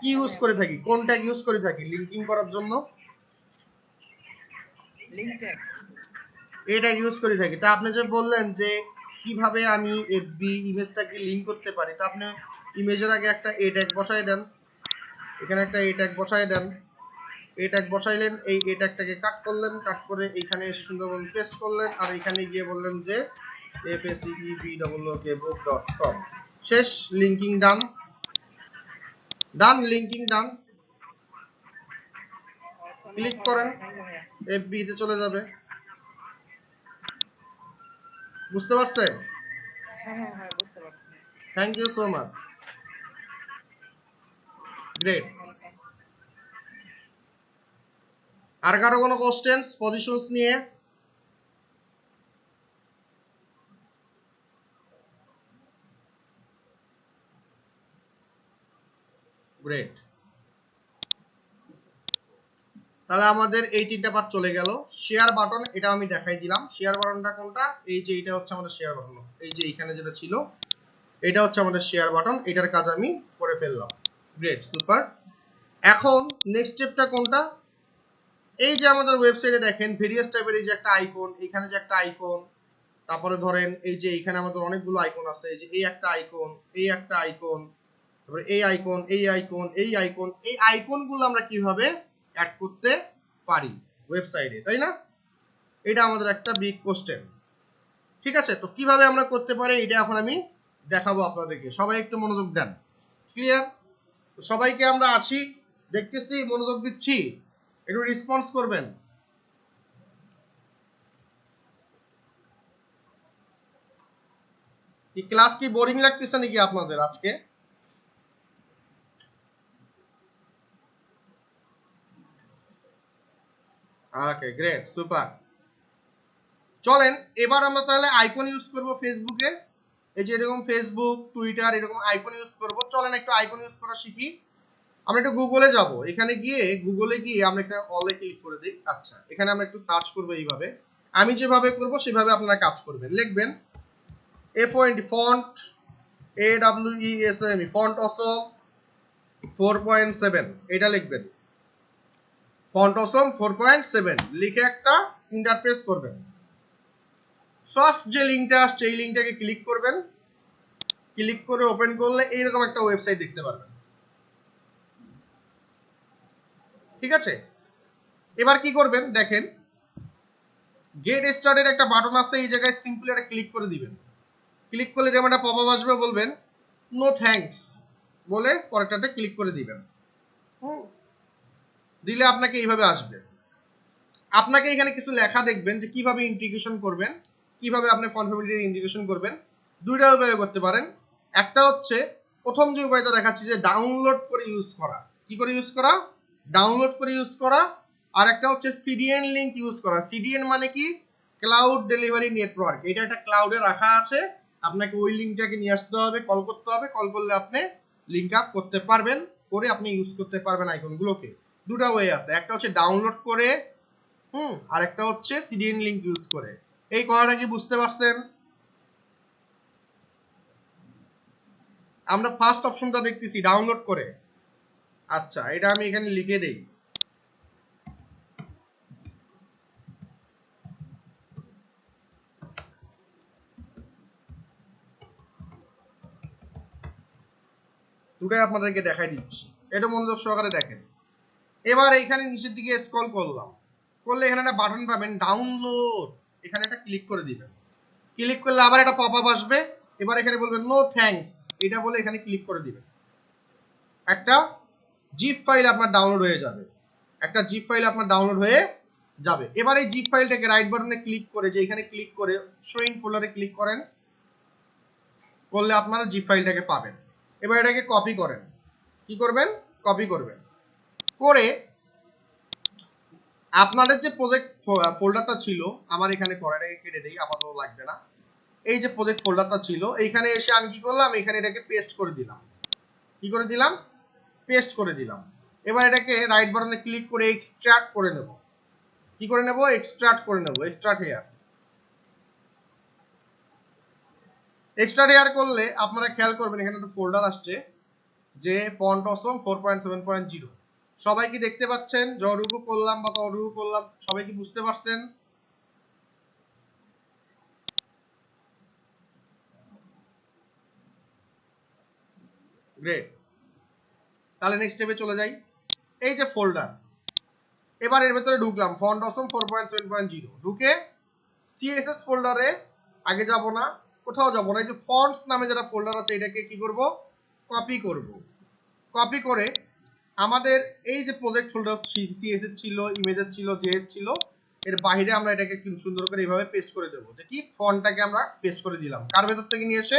কি ইউজ করে থাকি, কোন ট্যাগ ইউজ করে থাকি লিংকিং করার জন্য? Link tag. এই ট্যাগ ইউজ করে থাকি। তা আপনি যে বললেন যে কিভাবে আমি এফবি ইমেজটাকে লিংক করতে পারি, তা আপনি ইমেজের আগে একটা এ ট্যাগ বসাই দেন, এখানে একটা এ ট্যাগ বসাই দেন, এ ট্যাগ বসাইলেন, এই এ ট্যাগটাকে কাট করলেন, কাট করে এইখানে এসে সুন্দরভাবে পেস্ট করলেন, আর এখানে গিয়ে বললেন যে facebbook.com, শেষ, linking done. Done, linking done. Click করেন, এফবি তে চলে যাবে। বুঝতে পারছেন? হ্যাঁ, বুঝতে পারছি। Thank you so much, great. আর কারো কোনো কোশ্চেন্স পজিশনস নিয়ে? গ্রেট। তাহলে আমাদের এই তিনটা পার্ট চলে গেল। শেয়ার বাটন, এটা আমি দেখাই দিলাম। শেয়ার বাটনটা কোনটা? এই যে এটা হচ্ছে আমাদের শেয়ার বাটন, এই যে এইখানে যেটা ছিল এটা হচ্ছে আমাদের শেয়ার বাটন, এটার কাজ আমি করে ফেললাম। Great, super. এখন নেক্সট স্টেপটা কোনটা? এই যে আমাদের ওয়েবসাইটে দেখেন ভেরিয়াস টাইপের এই যে একটা আইকন, এখানে যে একটা আইকন, তারপরে ধরেন এই যে এখানে আমাদের অনেকগুলো আইকন আছে, এই যে এই একটা আইকন, এই একটা আইকন, তারপরে এই আইকন, এই আইকন, এই আইকন, এই আইকনগুলো আমরা কিভাবে অ্যাড করতে পারি ওয়েবসাইটে, তাই না? এটা আমাদের একটা বিগ কোশ্চেন। ঠিক আছে, তো কিভাবে আমরা করতে পারি এটা এখন আমি দেখাবো আপনাদেরকে। সবাই একটু মনোযোগ দেন। ক্লিয়ার? সবাইকে আমরা আছি, দেখতেছি, মনোযোগ দিচ্ছি, একটু রেসপন্স করবেন। কি ক্লাস কি বোরিং লাগতেছে নাকি আপনাদের আজকে? ওকে, গ্রেট, সুপার। চলেন এবার আমরা তাহলে আইকন ইউজ করব ফেসবুকে। এই যে এরকম ফেসবুক, টুইটার, এরকম আইকন ইউজ করব। চলেন একটু আইকন ইউজ করা শিখি। আমরা একটু গুগলে যাব, এখানে গিয়ে গুগলে গিয়ে আমরা এখানে অলে ক্লিক করে দিই। আচ্ছা, এখানে আমরা একটু সার্চ করব এইভাবে। আমি যেভাবে করব সেভাবে আপনারা কাজ করবেন। লিখবেন ফন্ট AWESME, ফন্ট অসম 4.7, এটা লিখবেন। ফন্ট অসম 4.7 লিখে একটা ইন্টার প্রেস করবেন। ফার্স্ট যে লিংকটা আসছে এই লিংকটাকে ক্লিক করবেন। ক্লিক করে ওপেন করলে এইরকম একটা ওয়েবসাইট দেখতে পারবেন। ঠিক আছে, এবার কি করবেন দেখেন, গেট স্টার্টেড একটা বাটন আছে, এই জায়গায় সিম্পলি একটা ক্লিক করে দিবেন। ক্লিক করলে এরকম একটা পপআপ আসবে, বলবেন নো থ্যাঙ্কস বলে পরেরটাতে ক্লিক করে দিবেন। দিলে আপনাকে এইভাবে আসবে। আপনাকে এখানে কিছু লেখা দেখবেন যে কিভাবে ইন্টিগ্রেশন করবেন, কিভাবে আপনি কনফিগারেটর ইন্টিগ্রেশন করবেন। দুইটা উপায়ে করতে পারেন। একটা হচ্ছে প্রথম যে উপায়টা দেখাচ্ছি যে ডাউনলোড করে ইউজ করা। কি করে ইউজ করা? ডাউনলোড করে ইউজ করা। আর একটা হচ্ছে সিডিএন লিংক ইউজ করা। সিডিএন মানে কি? Cloud delivery network. এটা একটা ক্লাউডে রাখা আছে, আপনাকে ওই লিংকটাকে নিয়ে আসতে হবে, কল করতে হবে, কল করলে আপনি লিংক আপ করতে পারবেন, করে আপনি ইউজ করতে পারবেন আইকনগুলোকে। দুটো ওয়ে আছে, একটা হচ্ছে ডাউনলোড করে, আর একটা হচ্ছে সিডিএন লিংক ইউজ করে। এই কথাটা কি বুঝতে পারছেন? আমরা ফার্স্ট অপশনটা দেখতেছি ডাউনলোড করে। আচ্ছা, এটা আমি এখানে লিখে দেই। দুটাই আপনাদেরকে দেখাই দিচ্ছি, এটা মনোযোগ সহকারে দেখেন। এবার এইখানে নিচের দিকে স্ক্রল করলাম, করলে এখানে একটা বাটন পাবেন ডাউনলোড, এখানে একটা ক্লিক করে দিবেন। ক্লিক করলে আবার একটা পপআপ আসবে, এবার এখানে বলবেন নো থ্যাঙ্কস, এটা বলে এখানে ক্লিক করে দিবেন। একটা জিপ ফাইল আপনার ডাউনলোড হয়ে যাবে, একটা জিপ ফাইল আপনার ডাউনলোড হয়ে যাবে। এবার এই জিপ ফাইলটাকে রাইট বাটনে ক্লিক করে, যে এখানে ক্লিক করে শো ইন ফোল্ডারে ক্লিক করেন, করলে আপনারা জিপ ফাইলটাকে পাবেন। এবার এটাকে কপি করেন, কি করবেন, কপি করবেন, করে আপনাদের যে প্রজেক্ট ফোল্ডারটা ছিল, আমার এখানে করা, এটাকে কেটে দেই, আপাতত লাগবে না। এই যে প্রজেক্ট ফোল্ডারটা ছিল, এইখানে এসে আমি কি করলাম, এখানে এটাকে পেস্ট করে দিলাম। কি করে দিলাম, পেস্ট করে দিলাম। এবার এটাকে রাইট বাটনে ক্লিক করে এক্সট্রাক্ট করে নেব। কি করে নেব, এক্সট্রাক্ট করে নেব, এক্সট্রাক্ট হেয়ার। এক্সট্রাক্ট হেয়ার করলে আপনারা খেয়াল করবেন এখানে একটা ফোল্ডার আসছে যে ফন্ট অসম 4.7.0। সবাই কি দেখতে পাচ্ছেন, যতটুকু করলাম বা ততটুকু করলাম, সবাই কি বুঝতে পারছেন? গ্রেট, তাহলে নেক্সট স্টেপে চলে যাই। এই যে ফোল্ডার, এবার এর ভেতরে ঢুকলাম ফন্ট অসম 4.7.0, ঢুকে সিএসএস ফোল্ডারে আগে যাব না, কোথাও যাব না, এই যে ফন্টস নামে যেটা ফোল্ডার আছে এটাকে কি করব, কপি করব। কপি করে আমাদের এই যে প্রজেক্ট ফোল্ডার সিএসএস ছিল, ইমেজেস ছিল, জেএস ছিল, এর বাইরে আমরা এটাকে কি সুন্দর করে এইভাবে পেস্ট করে দেব। যে কি ফন্টটাকে আমরা পেস্ট করে দিলাম, কার ভেতর থেকে নিয়ে এসে,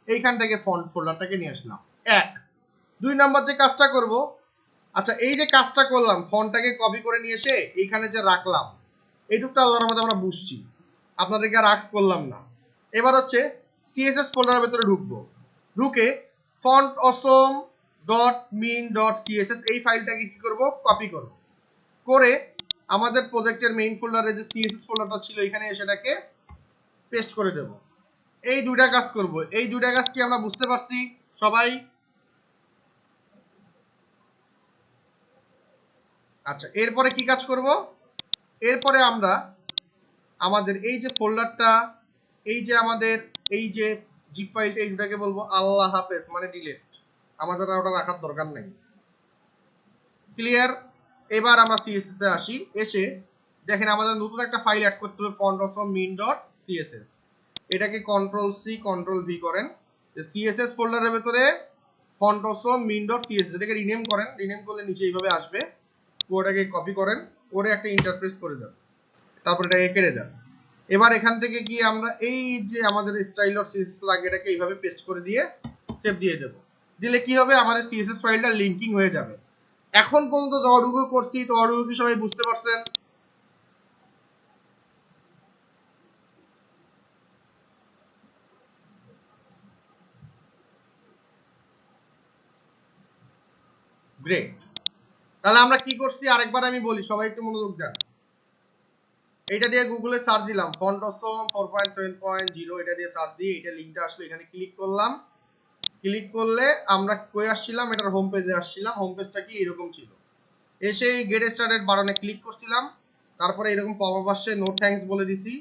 এইখান থেকে ফন্ট ফোল্ডারটাকে নিয়ে আসলাম। এক, দুই নাম্বার যে কাজটা করব, আচ্ছা এই যে কাজটা করলাম, ফন্টটাকে কপি করে নিয়ে এসে এইখানে যে রাখলাম, এইটুকটা আল্লাহর রহমতে আমরা বুঝছি, আপনাদেরকে আর আক্স করলাম না। এবার হচ্ছে সিএসএস ফোল্ডারের ভেতরে ঢুকবো, ঢুকে ফন্ট অসম .min.css এই ফাইলটাকে কি করব, কপি করব, করে আমাদের প্রজেক্টের মেইন ফোল্ডারে যে সিএসএস ফোল্ডারটা ছিল এখানে এসে এটাকে পেস্ট করে দেব। এই দুইটা কাজ করব। এই দুইটা কাজ কি আমরা বুঝতে পারছি সবাই? আচ্ছা, এরপরে কি কাজ করব, এরপরে আমরা আমাদের এই যে ফোল্ডারটা, এই যে আমাদের এই যে জিপ ফাইলটা, এই দুটাকে বলবো আল্লাহ হাফেজ, মানে ডিলিট, আমাদের আর ওটা রাখার দরকার নেই। ক্লিয়ার? এবার আমরা সিএসএস এ আসি, এসে দেখেন আমাদের নতুন একটা ফাইল অ্যাড করতে হবে ফন্ট অসম min.css। এটাকে কন্ট্রোল সি কন্ট্রোল ভি করেন, যে সিএসএস ফোল্ডারের ভেতরে ফন্ট অসম min.css এটাকে রিনেম করেন, রিনেম করলে নিচে এইভাবে আসবে। ওটাকে কপি করেন, করে একটা ইন্টারপ্রেস করে দেন, তারপর এটাকে কেটে দেন। এবার এখান থেকে গিয়ে আমরা এই যে আমাদের স্টাইল ডট সিএসএস লাগে এটাকে এইভাবে পেস্ট করে দিয়ে সেভ দিয়ে দেব। দিলে কি হবে, আমাদের সিএসএস ফাইলটা লিংকিং হয়ে যাবে। এখন পর্যন্ত যতটুকু করছি ততটুকু কি সবাই বুঝতে পারছেন? গ্রেট, তাহলে আমরা কি করছি আরেকবার আমি বলি, সবাই একটু মনোযোগ দেন। এটা দিয়ে গুগলে সার্চ দিলাম ফন্ট অসম 4.7.0, এটা দিয়ে সার্চ দিয়ে এটা লিংকটা আসলো, এখানে ক্লিক করলাম। ক্লিক করলে আমরা কই আসছিলাম, এটার হোম পেজে আসছিলাম। হোম পেজটা কি এরকম ছিল, এসে এই গেট স্টার্টেড বাটনে ক্লিক করছিলাম, তারপরে এরকম পপআপ আসছে, নো থ্যাঙ্কস বলে দিছি।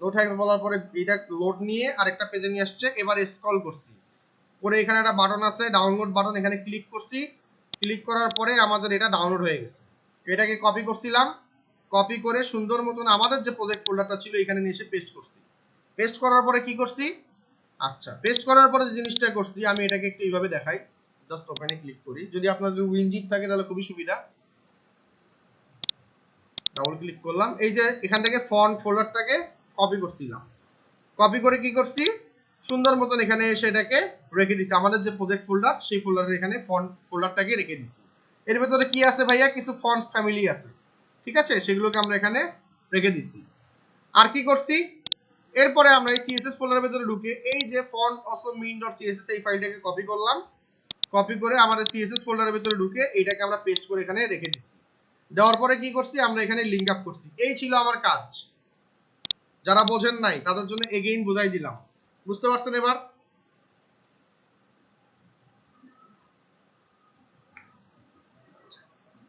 নো থ্যাঙ্কস বলার পরে এটা লোড নিয়ে আরেকটা পেজে নিয়ে আসছে। এবার স্ক্রল করছি, করে এখানে একটা বাটন আছে ডাউনলোড বাটন, এখানে ক্লিক করছি। ক্লিক করার পরে আমাদের এটা ডাউনলোড হয়ে গেছে। এটাকে কপি করছিলাম, কপি করে সুন্দর মতন আমাদের যে প্রজেক্ট ফোল্ডারটা ছিল এখানে নিয়ে এসে পেস্ট করছি। পেস্ট করার পরে কি করছি, আচ্ছা পেস্ট করার পরে যে জিনিসটা করছি আমি এটাকে একটু এইভাবে দেখাই, জাস্ট ওপেনে ক্লিক করি। যদি আপনাদের উইনজিপ থাকে তাহলে খুবই সুবিধা। ডাবল ক্লিক করলাম, এই যে এখান থেকে ফন্ট ফোল্ডারটাকে কপি করছিলাম, কপি করে কি করছি, সুন্দর মতন এখানে এসে এটাকে রেখে দিছি। আমাদের যে প্রজেক্ট ফোল্ডার সেই ফোল্ডারের এখানে ফন্ট ফোল্ডারটাকে রেখে দিছি। এর ভেতরে কি আছে ভাইয়া, কিছু ফন্টস ফ্যামিলি আছে, ঠিক আছে, সেগুলোকে আমরা এখানে রেখে দিছি। আর কি করছি, এরপরে আমরা এই সিএসএস ফোল্ডারের ভেতরে ঢুকে এই যে ফন্ট অসম min.css এই ফাইলটাকে কপি করলাম, কপি করে আমাদের সিএসএস ফোল্ডারের ভেতরে ঢুকে এইটাকে আমরা পেস্ট করে এখানে রেখে দিছি। দেওয়ার পরে কি করছি, আমরা এখানে লিংক আপ করছি। এই ছিল আমার কাজ। যারা বোঝেন নাই তাদের জন্য এগেইন বুঝাই দিলাম, বুঝতে পারছেন? এবার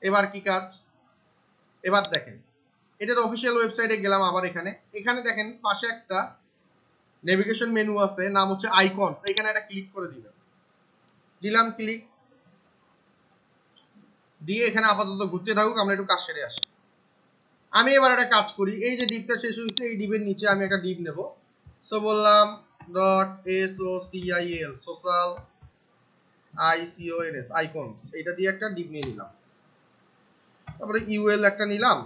এবার কি কাজ, এবার দেখেন এটার অফিসিয়াল ওয়েবসাইটে গেলাম। আবার এখানে এখানে দেখেন পাশে একটা নেভিগেশন মেনু আছে, নাম হচ্ছে আইকনস, এখানে একটা ক্লিক করে দিবেন। দিলাম ক্লিক দিয়ে এখানে আপাতত ঘুরতে থাকুক, আমরা একটু কাজ সেরে আসি। আমি এবার একটা কাজ করি, এই যে ডিপটা শেষ হয়েছে এই ডিপের নিচে আমি একটা ডিপ নেব। সো বললাম dot SOCIAL social ICONS icons, এটা দিয়ে একটা ডিপ নিয়ে নিলাম। তারপরে UL একটা নিলাম,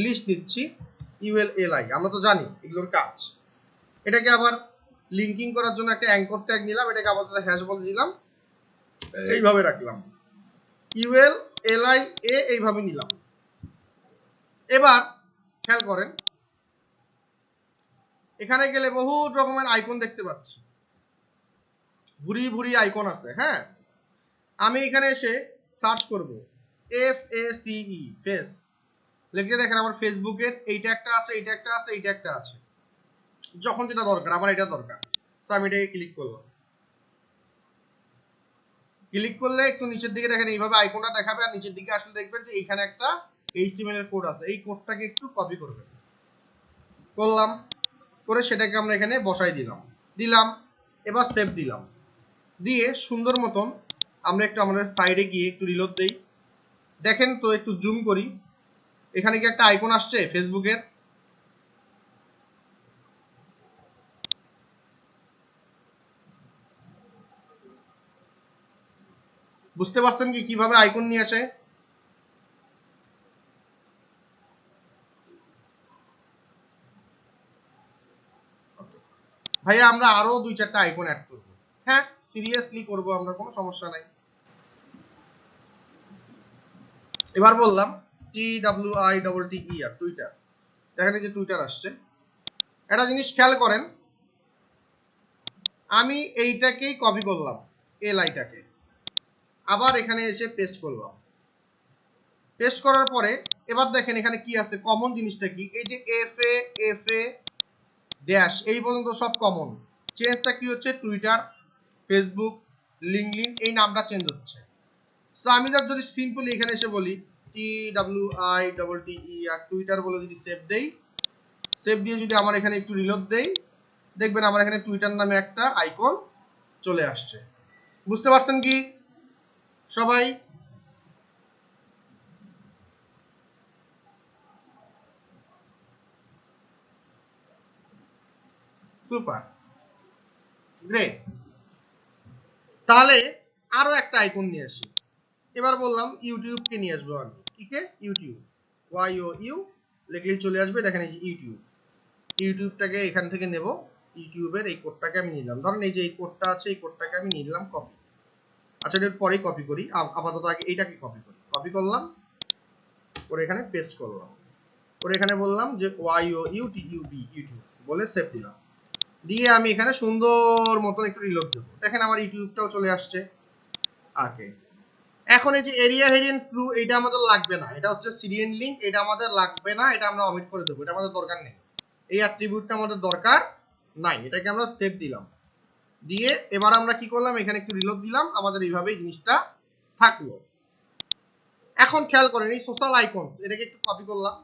লিস্ট নিচ্ছি ULLI, আমরা তো জানি এগুলোর কাজ। এটাকে আবার লিঙ্কিং করার জন্য একটা অ্যাঙ্কর ট্যাগ নিলাম, এটাকে আবার হ্যাশ বলে দিলাম, এইভাবে রাখলাম ULLI এইভাবে নিলাম। এবার খেয়াল করেন এখানে গেলে বহুত রকমের আইকন দেখতে পাচ্ছি, ভুরি ভুরি আইকন আছে। হ্যাঁ, আমি এখানে এসে সার্চ করব FACE ফেস, লিখে দেখেন আমার ফেসবুকের এইটা একটা আছে, এইটা একটা আছে, এইটা একটা আছে। যখন যেটা দরকার, আমার এটা দরকার, সো আমি এটাকে ক্লিক করলাম। ক্লিক করলে একটু নিচের দিকে দেখেন এইভাবে আইকনটা দেখাবে, আর নিচের দিকে আসলে দেখবেন যে এইখানে একটা HTML এর কোড আছে, এই কোডটাকে একটু কপি করবেন। করলাম, করে সেটাকে আমরা এখানে বসাই দিলাম। এবার সেভ দিলাম, দিয়ে সুন্দর মতন আমরা একটু আমাদের সাইডে গিয়ে একটু রিলোড দেই। দেখেন তো একটু জুম করি, এখানে কি একটা আইকন আসছে ফেসবুকের? বুঝতে পারছেন কি কিভাবে আইকন নিয়ে আসে? ভাইয়া আমরা আরো 2-4টা আইকন অ্যাড করব। হ্যাঁ, সিরিয়াসলি করব আমরা, কোনো সমস্যা নাই। এবার বললাম TWITTER টুইটার, দেখেন এই যে টুইটার আসছে। একটা জিনিস খেয়াল করেন, আমি এইটাকেই কপি করলাম, LIটাকে, আবার এখানে এসে পেস্ট করলাম। পেস্ট করার পরে এবার দেখেন এখানে কি আছে, কমন জিনিসটা কি, এই যে FA ড্যাশ এই পর্যন্ত সব কমন। চেঞ্জটা কি হচ্ছে, টুইটার, ফেসবুক, লিঙ্কডইন এই নামটা চেঞ্জ হচ্ছে। সো আমি যদি সিম্পলি এখানে এসে বলি TWITTER টুইটার বলে যদি সেভ দেই, সেভ দিয়ে যদি আমার এখানে একটু রিলোড দেই, দেখবেন আমার এখানে টুইটার নামে একটা আইকন চলে আসছে। বুঝতে পারছেন কি সবাই? Super, great. তাহলে আরো একটা আইকন নিয়ে আসি। এবার বললাম ইউটিউবকে নিয়ে আসবো আমি, কিকে? ইউটিউব, YOU লিখলেই চলে আসবে। দেখেন এই যে ইউটিউবটাকে এখান থেকে নেব, ইউটিউবের এই কোডটাকে আমি নিলাম। ধরেন এই যে এই কোডটা আছে, এই কোডটাকে আমি নিলাম কপি। আচ্ছা এটার পরেই কপি করি, আপাতত আগে এইটাকে কপি করি। কপি করলাম, করে এখানে পেস্ট করলাম, করে এখানে বললাম যে YOUTUB ইউটিউব বলে সেভ দিলাম। দিয়ে আমি এখানে সুন্দর মতন একটু রিলোড দেবো, দেখেন আমার ইউটিউবটাও চলে আসছে। ওকে, এখন এই যে এরিয়া হেডিং ট্রু এটা আমাদের লাগবে না, এটা হচ্ছে সিরিয়াল লিংক, এটা আমাদের লাগবে না, এটা আমরা অমিট করে দেবো, এটা আমাদের দরকার নেই, এই অ্যাট্রিবিউটটা আমাদের দরকার নাই। এটাকে আমরা সেভ দিলাম, দিয়ে এবার আমরা কি করলাম, এখানে একটু রিলোড দিলাম, আমাদের এইভাবেই জিনিসটা থাকলো। এখন খেয়াল করেন এই সোশ্যাল আইকন, এটাকে একটু কপি করলাম,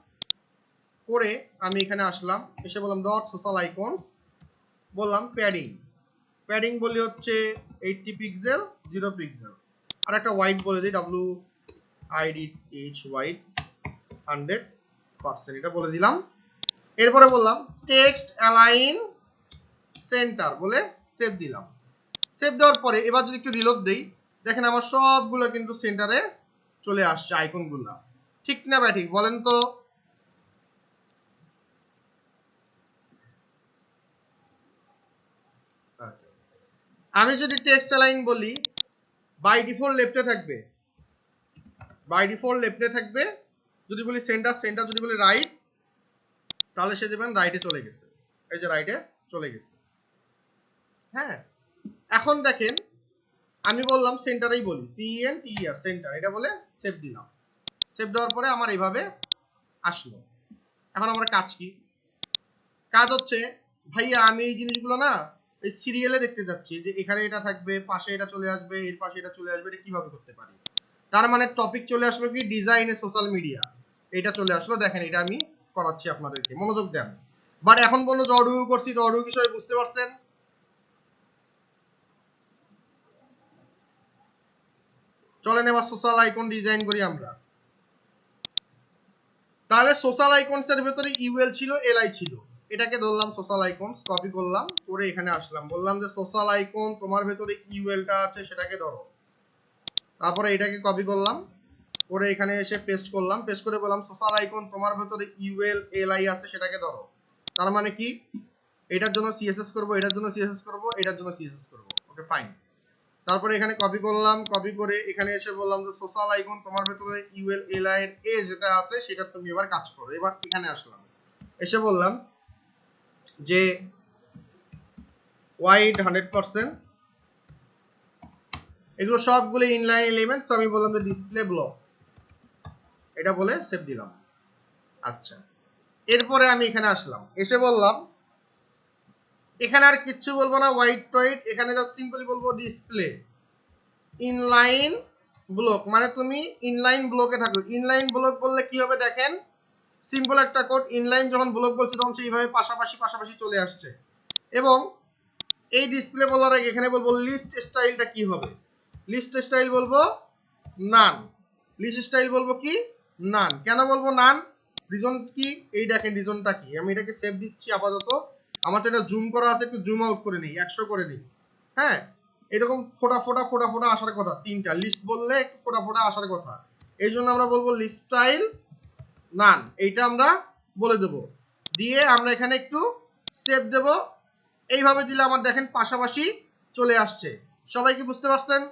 করে আমি এখানে আসলাম, এসে বললাম ডট সোশ্যাল আইকন, বললাম প্যাডিং বলি হচ্ছে 80 পিক্সেল 0 পিক্সেল, আর একটা হোয়াইট বলে দিই WIDTH হোয়াইট 100%, এটা বলে দিলাম। এরপরে বললাম টেক্সট অ্যালাইন সেন্টার বলে সেভ দিলাম। সেভ দেওয়ার পরে এবার যদি একটু রিলোড দেই, দেখেন আমার সবগুলো কিন্তু সেন্টারে চলে আসছে আইকনগুলো। ঠিক না ভাই, ঠিক বলেন তো? আমি যদি টেক্সট অ্যালাইন বলি, বাই ডিফল্ট লেফটে থাকবে, যদি বলি সেন্টার যদি বলি রাইট, তাহলে সে দেবেন রাইটে চলে গেছে, এই যে রাইটে চলে গেছে। হ্যাঁ, এখন দেখেন আমি বললাম সেন্টারেই বলি CENTER সেন্টার, এটা বলে সেভ দিলাম। সেভ দেওয়ার পরে আমার এইভাবে আসলো। এখন আমরা কাজ কি? কাজ হচ্ছে ভাইয়া আমি এই জিনিসগুলো না এই সিরিয়ালে দেখতে যাচ্ছি, যে এখানে এটা থাকবে, পাশে এটা চলে আসবে, এর পাশে এটা চলে আসবে, এটা কিভাবে করতে পারি? তার মানে টপিক চলে আসলো কি, ডিজাইনে সোশ্যাল মিডিয়া, এটা চলে আসলো। দেখেন এটা আমি করাচ্ছি আপনাদেরকে, মনোযোগ দেন। বাট এখন বললো যে অডিও করছি, তো অডিও বিষয়ে বুঝতে পারছেন? চলেন এবার সোশ্যাল আইকন ডিজাইন করি আমরা। তাহলে সোশ্যাল আইকনস এর ভিতরে ইউএল ছিল, এলআই ছিল, এটাকে ধরলাম সোশ্যাল আইকনস, কপি করলাম, করে এখানে আসলাম, বললাম যে সোশ্যাল আইকন তোমার ভেতরে ইউএলটা আছে সেটাকে ধরো, তারপরে এটাকে কপি করলাম, করে এখানে এসে পেস্ট করলাম, পেস্ট করে বললাম সোশ্যাল আইকন তোমার ভেতরে ইউএল এলআই আছে সেটাকে ধরো। তার মানে কি, এটার জন্য সিএসএস করব, এটার জন্য সিএসএস করব, এটার জন্য সিএসএস করব। Okay fine. তারপরে এখানে কপি করলাম, কপি করে এখানে এসে বললাম যে সোশ্যাল আইকন তোমার ভেতরে ইউএল এলআই এর এ যেটা আছে সেটা তুমি এবার কাজ করো। এবার এখানে আসলাম, এসে বললাম যে হোয়াইট 100%, এগুলো সবগুলো ইনলাইন এলিমেন্টস, আমি বললাম যে ডিসপ্লে ব্লক, এটা বলে সেভ দিলাম। আচ্ছা, এরপরে আমি এখানে আসলাম, এসে বললাম এখানে আর কিচ্ছু বলবো না হোয়াইট টোয়াইট, এখানে জাস্ট সিম্পলি বলবো ডিসপ্লে ইনলাইন ব্লক, মানে তুমি ইনলাইন ব্লকে থাকো। ইনলাইন ব্লক বললে কি হবে দেখেন, সিম্পল একটা কোড, ইনলাইন যখন ব্লক বলছি তখন সেইভাবে পাশাপাশি পাশাপাশি চলে আসছে। এবং এই ডিসপ্লে বলার আগে এখানে বলবো লিস্ট স্টাইলটা কি হবে, লিস্ট স্টাইল বলবো নান, লিস্ট স্টাইল বলবো কি নান। কেন বলবো নান, রিজন কি, এই দেখেন রিজনটা কি। আমি এটাকে সেভ দিচ্ছি আপাতত, আমার তো এটা জুম করা আছে, একটু জুম আউট করে নিই, 100 করে নিই। হ্যাঁ, এরকম ফোটা ফোটা ফোটা ফোটা আসার কথা, তিনটা লিস্ট বললে একটু ফোটা ফোটা আসার কথা, এই জন্য আমরা বলবো লিস্ট স্টাইল নান, এইটা আমরা বলে দেব। দিয়ে আমরা এখানে একটু সেভ দেব, এইভাবে দিলে আমার দেখেন পাশাপাশি চলে আসছে। সবাই কি বুঝতে পারছেন?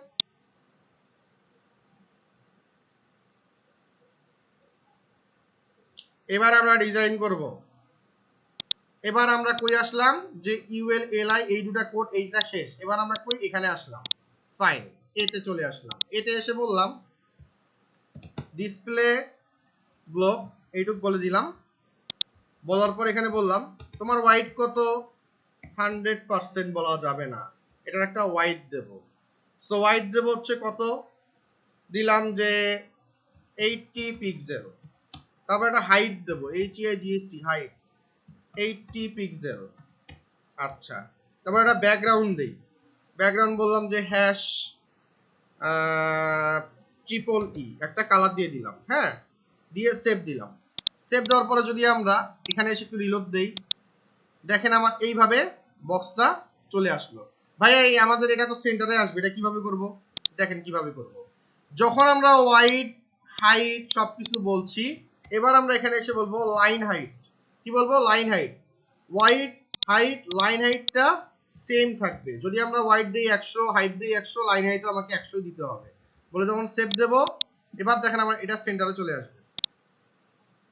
এবার আমরা ডিজাইন করব। এবার আমরা কই আসলাম, যে ইউএল এলআই এই দুটা কোড, এইটা শেষ। এবার আমরা কই এখানে আসলাম, ফাইন, এতে চলে আসলাম, এতে এসে বললাম ডিসপ্লে ব্লক, এইটুক বলে দিলাম। বলার পর এখানে বললাম তোমার হোয়াইট কত, 100% বলা যাবে না, এটার একটা হোয়াইট দেব। সো হোয়াইট দেব হচ্ছে কত, দিলাম যে 80 পিক্সেল। তারপর একটা হাইট দেব, HEIGHT হাইট 80 পিক্সেল। আচ্ছা, তারপর একটা ব্যাকগ্রাউন্ড দেই, ব্যাকগ্রাউন্ড বললাম যে হ্যাশ ট্রিপল ই, একটা কালার দিয়ে দিলাম। হ্যাঁ, দিয়ে সেভ দিলাম। সেভ দেওয়ার পরে যদি আমরা এখানে এসে একটু রিলোড দেই, দেখেন আমার এইভাবে বক্সটা চলে আসলো। ভাই এই আমাদের এটা তো সেন্টারে আসবে, এটা কিভাবে করব, দেখেন কিভাবে করব। যখন আমরা হোয়াইট হাইট সবকিছু বলছি, এবার আমরা এখানে এসে বলবো লাইন হাইট। কি বলবো, line height, white height line হাইটটা সেম থাকবে। যদি আমরা হোয়াইট দেই 100, হাইট দেই 100, লাইন হাইটও আমাকে 100 দিতে হবে বলে যখন সেভ দেব, এবার দেখেন আমার এটা সেন্টারে চলে আসবে।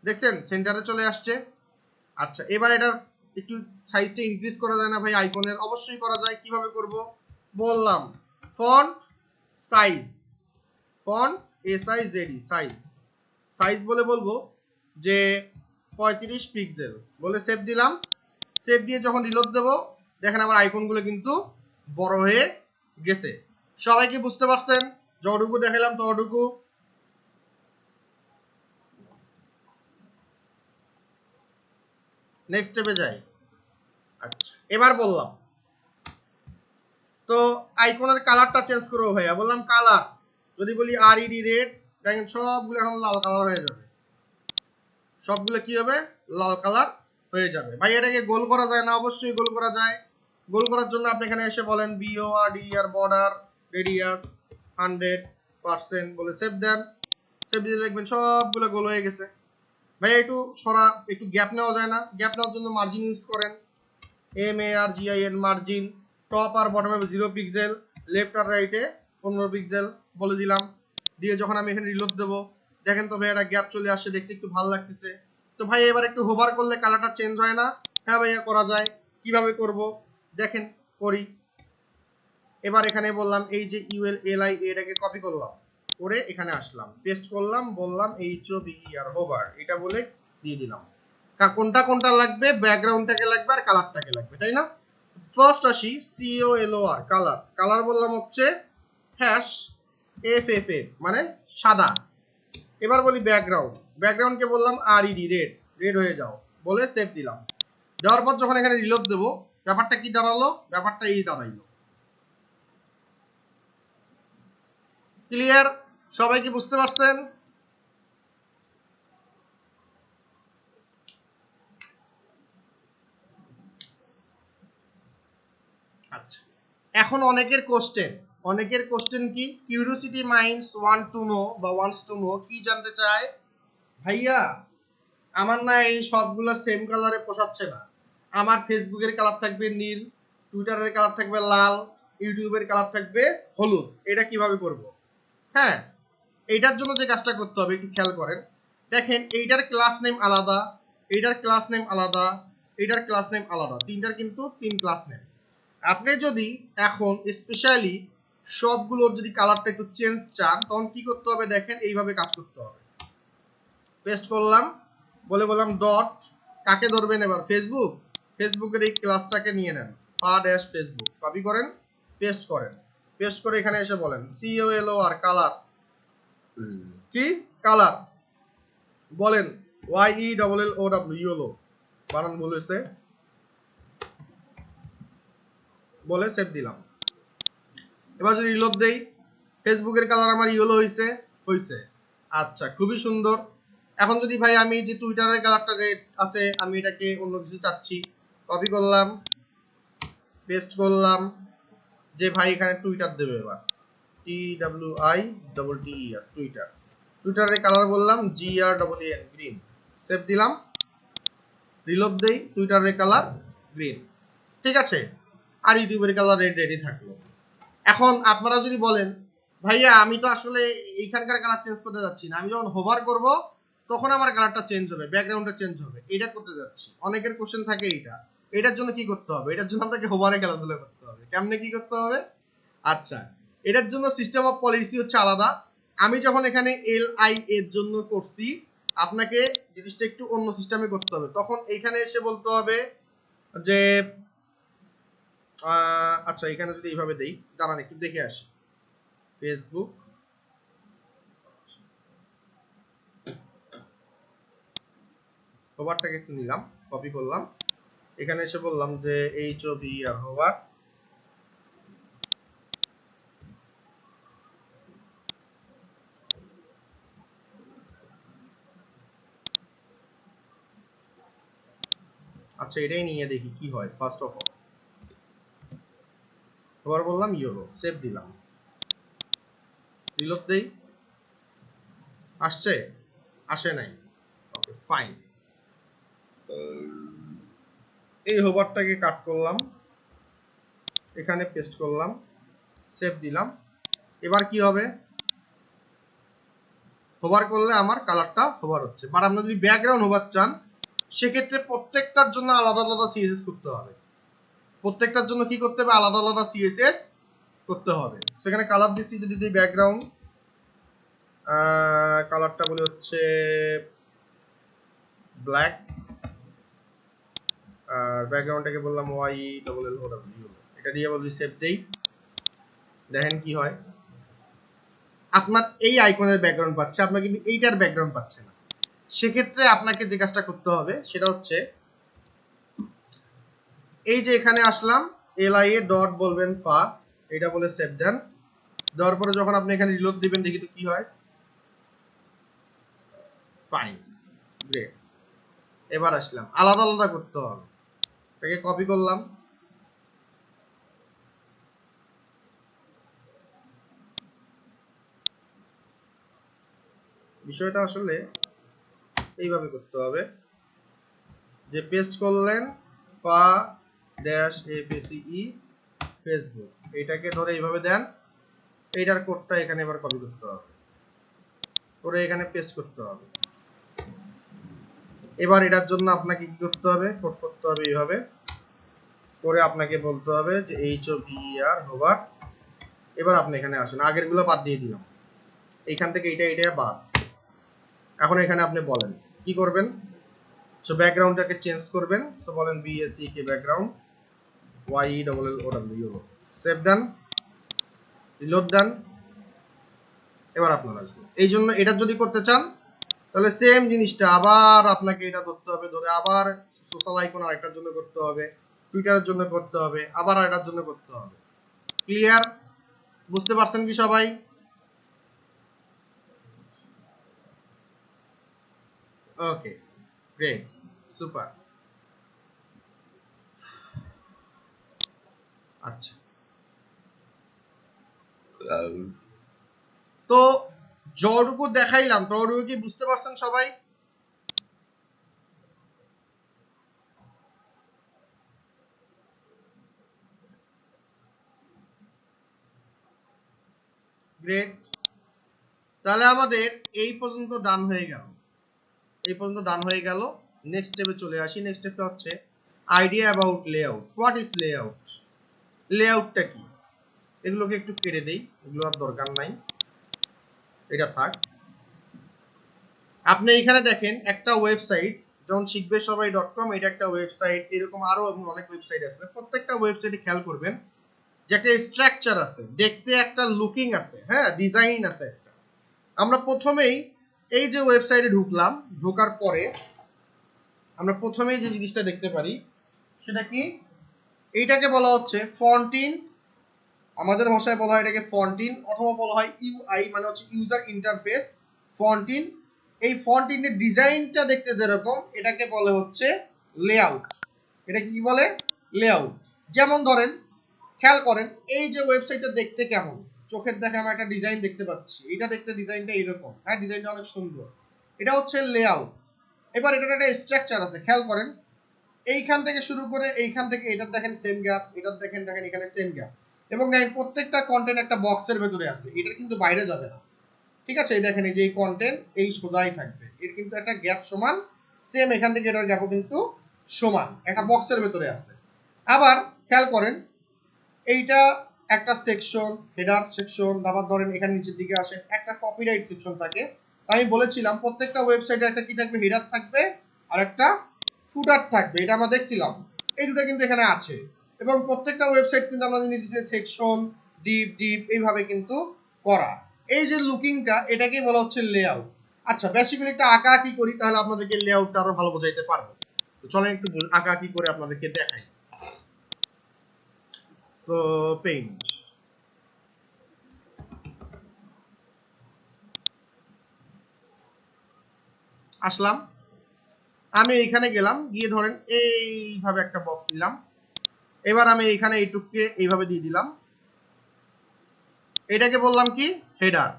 দেখছেন সেন্টারে চলে আসছে। আচ্ছা, এবার এটার একটু সাইজটা ইনক্রিজ করা যায় না ভাই আইকনের? অবশ্যই করা যায়। কিভাবে করব বললাম, font size, font SIZE size, size বলে বলবো যে 35 পিক্সেল, বলে সেভ দিলাম। সেভ দিয়ে যখন রিলোড দেব, দেখেন আমার আইকনগুলো কিন্তু বড় হয়ে গেছে। সবাই কি বুঝতে পারছেন? যতটুকু দেখালাম ততটুকু। নেক্সট স্টেপে যাই। আচ্ছা, এবার বললাম তো আইকনের কালারটা চেঞ্জ করবো ভাইয়া, বললাম কালার, যদি বলি RED রেড, দেখেন সবগুলো এখন লাল কালার হয়ে যাবে, সবগুলো কি হবে, লাল কালার হয়ে যাবে। ভাই এটাকে গোল করা যায় না? অবশ্যই গোল করা যায়। গোল করার জন্য আপনি এখানে এসে বলেন BORDER বর্ডার রেডিয়াস 100% বলে সেভ দেন। সেভ দিয়ে দেখবেন সবগুলো গোল হয়ে গেছে। ভাই একটু সরা, একটু গ্যাপ নেওয়া যায় না? গ্যাপ নেওয়ার জন্য মার্জিন ইউজ করেন, MARGIN মার্জিন, টপ আর বটমে 0 পিক্সেল, লেফট আর রাইটে 15 পিক্সেল বলে দিলাম। দিয়ে যখন আমি এখানে রিলোড দেবো, দেখেন তো ভাই একটা গ্যাপ চলে আসছে, দেখতে একটু ভালো লাগতেছে। তো ভাই এবার একটু হোভার করলে কালারটা চেঞ্জ হয় না? হ্যাঁ ভাইয়া করা যায়। কিভাবে করব দেখেন, করি। এবার এখানে বললাম এই যে ULLI এটাকে কপি করলাম, করে এখানে আসলাম, পেস্ট করলাম, বললাম HOVER হোভার, এটা বলে দিয়ে দিলাম। কোনটা কোনটা লাগবে, ব্যাকগ্রাউন্ডটাকে লাগবে আর কালারটাকে লাগবে, তাই না? ফার্স্ট আসি COLOR কালার, কালার বললাম হচ্ছে হ্যাশ FFF মানে সাদা। এবার বলি ব্যাকগ্রাউন্ড, ব্যাকগ্রাউন্ডকে বললাম RED রেড, রেড হয়ে যাও বলে সেভ দিলাম। দেওয়ার পর যখন এখানে রিলোড দেব, ব্যাপারটা কি দাঁড়ালো, ব্যাপারটা এই দাঁড়াইলো। ক্লিয়ার? সবাই কি বুঝতে পারছেন? আচ্ছা, এখন অনেকের কোশ্চেন কি, curiosity minds want to know বা ওয়ান্টস টু নো, কি জানতে চায় ভাইয়া আমার না এই সবগুলো সেম কালারে পোষাচ্ছে না, আমার ফেসবুকের কালার থাকবে নীল, টুইটারের কালার থাকবে লাল, ইউটিউবের কালার থাকবে হলুদ, এটা কিভাবে করব? হ্যাঁ, এইটার জন্য যে কাজটা করতে হবে একটু খেয়াল করেন। দেখেন এইটার ক্লাস নেম আলাদা, এইটার ক্লাস নেম আলাদা, এইটার ক্লাস নেম আলাদা, তিনটার কিন্তু তিন ক্লাস নেম। আপনি যদি এখন স্পেশালি সবগুলোর যদি কালারটা একটু চেঞ্জ চান তখন কি করতে হবে, দেখেন এইভাবে কাজ করতে হবে। পেস্ট করলাম, বললাম ডট, কাকে ধরবেন এবার, ফেসবুকের এই ক্লাসটাকে নিয়ে নেন, ফেসবুক কপি করেন, পেস্ট করেন, পেস্ট করে এখানে এসে বলেন COLOR কালার, কি কালার, বলেন YELLOW ইয়েলো, বানান বলেছে, বলে সেভ দিলাম। এবার যদি রিলোড দেই, ফেসবুকের কালার আমার ইয়েলো হইছে। আচ্ছা, খুবই সুন্দর। এখন যদি ভাই আমি যে টুইটারের কালারটা রেড আছে, আমি এটাকে অন্য কিছু চাচ্ছি, কপি করলাম, পেস্ট করলাম, যে ভাই এখানে টুইটার দেবে, এবার TWITTER টুইটার, টুইটারের কালার বললাম GREEN গ্রিন, সেভ দিলাম, রিলোড দেই, টুইটারের কালার গ্রিন, ঠিক আছে, আর ইউটিউবের কালার রেড রেডই থাকলো। এখন আপনারা যদি বলেন ভাইয়া আমি তো আসলে এইখানকার কালার চেঞ্জ করতে যাচ্ছি না, আমি যখন হোভার করব তখন আমার কালারটা চেঞ্জ হবে, ব্যাকগ্রাউন্ডটা চেঞ্জ হবে, এটা করতে যাচ্ছি, অনেকের কোশ্চেন থাকে এইটা, এটার জন্য কি করতে হবে, এটার জন্য আপনাকে হোভারে খেলাধুলা করতে হবে। কেমনে কি করতে হবে? আচ্ছা, এটার জন্য সিস্টেম অফ পলিসি হচ্ছে আলাদা। আমি যখন এখানে LI এর জন্য করছি, আপনাকে জিনিসটা একটু অন্য সিস্টেমে করতে হবে। তখন এখানে এসে বলতে হবে যে আচ্ছা, এখানে যদি এইভাবে দেই, দাঁড়ান একটু দেখে আসি, ফেসবুক, হোভারটাকে একটু নিলাম, কপি করলাম, এখানে এসে বললাম যে HOVER হোভার, আচ্ছা এটাই নিয়ে দেখি কি হয়। ফার্স্ট অফ অল হোভার বললাম ইয়েলো, সেভ দিলাম, রিলোড দেই, আসছে, আসে নাই, ওকে ফাইন। এই হোভারটাকে কাট করলাম, এখানে পেস্ট করলাম, সেভ দিলাম। এবার কি হবে, হোভার করলে আমার কালারটা হোভার হচ্ছে। বাট আপনি যদি ব্যাকগ্রাউন্ড হোভার চান সেক্ষেত্রে প্রত্যেকটার জন্য আলাদা আলাদা CSS করতে হবে, প্রত্যেকটার জন্য কি করতে হবে, আলাদা আলাদা CSS করতে হবে। সেখানে কালার দিচ্ছি, যদি দিই ব্যাকগ্রাউন্ড, কালারটা বলে হচ্ছে ব্ল্যাক, আর ব্যাকগ্রাউন্ডটাকে বললাম YELLOW, এটা দিয়ে বলছি সেভ দেই, দেখেন কি হয়, আপনার এই আইকনের ব্যাকগ্রাউন্ড পাচ্ছে, আপনার কিন্তু এইটার ব্যাকগ্রাউন্ড পাচ্ছে না। সেক্ষেত্রে আপনাকে যে কাজটা করতে হবে সেটা হচ্ছে এই যে এখানে আসলাম, LI এ ডট বলবেন ফা, এটা বলে সেভ দেন, দেওয়ার পরে যখন আপনি এখানে রিলোড দিবেন দেখি তো কি হয়, ফাইন, গ্রেট। এবার আসলাম, আলাদা আলাদা করতে হবে, এটাকে কপি করলাম, বিষয়টা আসলে এইভাবে করতে হবে যে পেস্ট করলেন ফা ড্যাশ FACE ফেসবুক, এটাকে ধরে এইভাবে দেন, এইটার কোডটা এখানে এবার কপি করতে হবে, করে এখানে পেস্ট করতে হবে। এবার এটার জন্য আপনাকে কি করতে হবে, কোড করতে হবে এইভাবে করে, আপনাকে বলতে হবে যে HOVER হোভার। এবার আপনি এখানে আসেন, আগেরগুলো বাদ দিয়ে দিলাম, এইখান থেকে এটা বাদ। এখন এখানে আপনি বলেন কি করবেন, সো ব্যাকগ্রাউন্ডটাকে চেঞ্জ করবেন, সো বলেন BACK ব্যাকগ্রাউন্ড YELLOW, সেভ দেন, রিলোড দেন। এবার আপনার আসবে, এই জন্য এটা যদি করতে চান তাহলে সেম জিনিসটা আবার আপনাকে এটা করতে হবে, ধরে আবার সোশ্যাল আইকন আরেকটার জন্য করতে হবে, টুইটারের জন্য করতে হবে, আবার আরেকটার জন্য করতে হবে। ক্লিয়ার? বুঝতে পারছেন কি সবাই? ওকে, গ্রেট, সুপার। আচ্ছা, তো যতটুকু দেখাইলাম ততটুকু কি বুঝতে পারছেন সবাই? গ্রেট। তাহলে আমাদের এই পর্যন্ত ডান হয়ে গেল, এই পর্যন্ত ডান হয়ে গেল। নেক্সট স্টেপে চলে আসি। নেক্সট স্টেপটা হচ্ছে idea about layout. What is layout? লেআউটটা কি? এগুলোকে একটু কেটে দেই, এগুলো আর দরকার নাই, এটা থাক। আপনি এখানে দেখেন একটা ওয়েবসাইট, যেমন শিখবে সবাই .com, এটা একটা ওয়েবসাইট, এরকম আরো অনেক ওয়েবসাইট আছে। প্রত্যেকটা ওয়েবসাইটে খেয়াল করবেন যে একটা স্ট্রাকচার আছে, দেখতে একটা লুকিং আছে, হ্যাঁ, ডিজাইন আছে একটা। আমরা প্রথমেই এই যে ওয়েবসাইটে ঢুকলাম, ঢোকার পরে আমরা প্রথমেই যে জিনিসটা দেখতে পারি সেটা কি? এইটাকে বলা হচ্ছে ফন্টিন। আমাদের ভাষায় বলা হয় এটাকে ফন্টিন, অথবা বলা হয় ইউআই, মানে হচ্ছে ইউজার ইন্টারফেস। ফন্টিন, এই ফন্টিনের ডিজাইনটা দেখতে যেরকম, এটাকে বলে হচ্ছে লেআউট। এটা কি বলে? লেআউট। যেমন ধরেন, খেয়াল করেন এই যে ওয়েবসাইটটা দেখতে কেমন, চোখের দেখে আমরা একটা ডিজাইন দেখতে পাচ্ছি, এটা দেখতে ডিজাইনটা এরকম, হ্যাঁ, ডিজাইনটা অনেক সুন্দর, এটা হচ্ছে লেআউট। এবার এটার একটা স্ট্রাকচার আছে, খেয়াল করেন এইখান থেকে শুরু করে এইখান থেকে এটার দেখেন সেম গ্যাপ, এটার দেখেন এখানে সেম গ্যাপ, এবং প্রত্যেকটা কন্টেন্ট একটা বক্সের ভেতরে আছে, এটা কিন্তু বাইরে যাবে না। ঠিক আছে, এই দেখেন এই যে এই কন্টেন্ট এই সোজাই থাকবে, এর কিন্তু একটা গ্যাপ সমান, সেম এখান থেকে এটার গ্যাপও কিন্তু সমান, একটা বক্সের ভেতরে আছে। আবার খেয়াল করেন এইটা একটা সেকশন, হেডার সেকশন, আবার ধরেন এখানে নিচের দিকে আসেন একটা কপিরাইট সেকশন থাকে। আমি বলেছিলাম প্রত্যেকটা ওয়েবসাইটে একটা কি থাকবে? হেডার থাকবে আর একটা ফুটার থাকবে, এটা আমরা দেখছিলাম। এই দুটো কিন্তু এখানে আছে, এবং প্রত্যেকটা ওয়েবসাইট কিন্তু আমরা জানি যে সেকশন ডিপ ডিপ এইভাবে কিন্তু করা। এই যে লুকিংটা, এটাকেই বলা হচ্ছে লেআউট। আচ্ছা, বেসিক্যালি একটা আঁকা আঁকি করি, তাহলে আপনাদেরকে লেআউটটা আরো ভালো বোঝাইতে পারবো। তো চলেন একটু আঁকা আঁকি করে আপনাদেরকে দেখাই। সো পেইন্ট, আসলাম, আমি এইখানে গেলাম, গিয়ে ধরেন এইভাবে একটা বক্স নিলাম। এবার আমি এইখানে এইটুককে এইভাবে দিয়ে দিলাম, এটাকে বললাম কি? হেডার।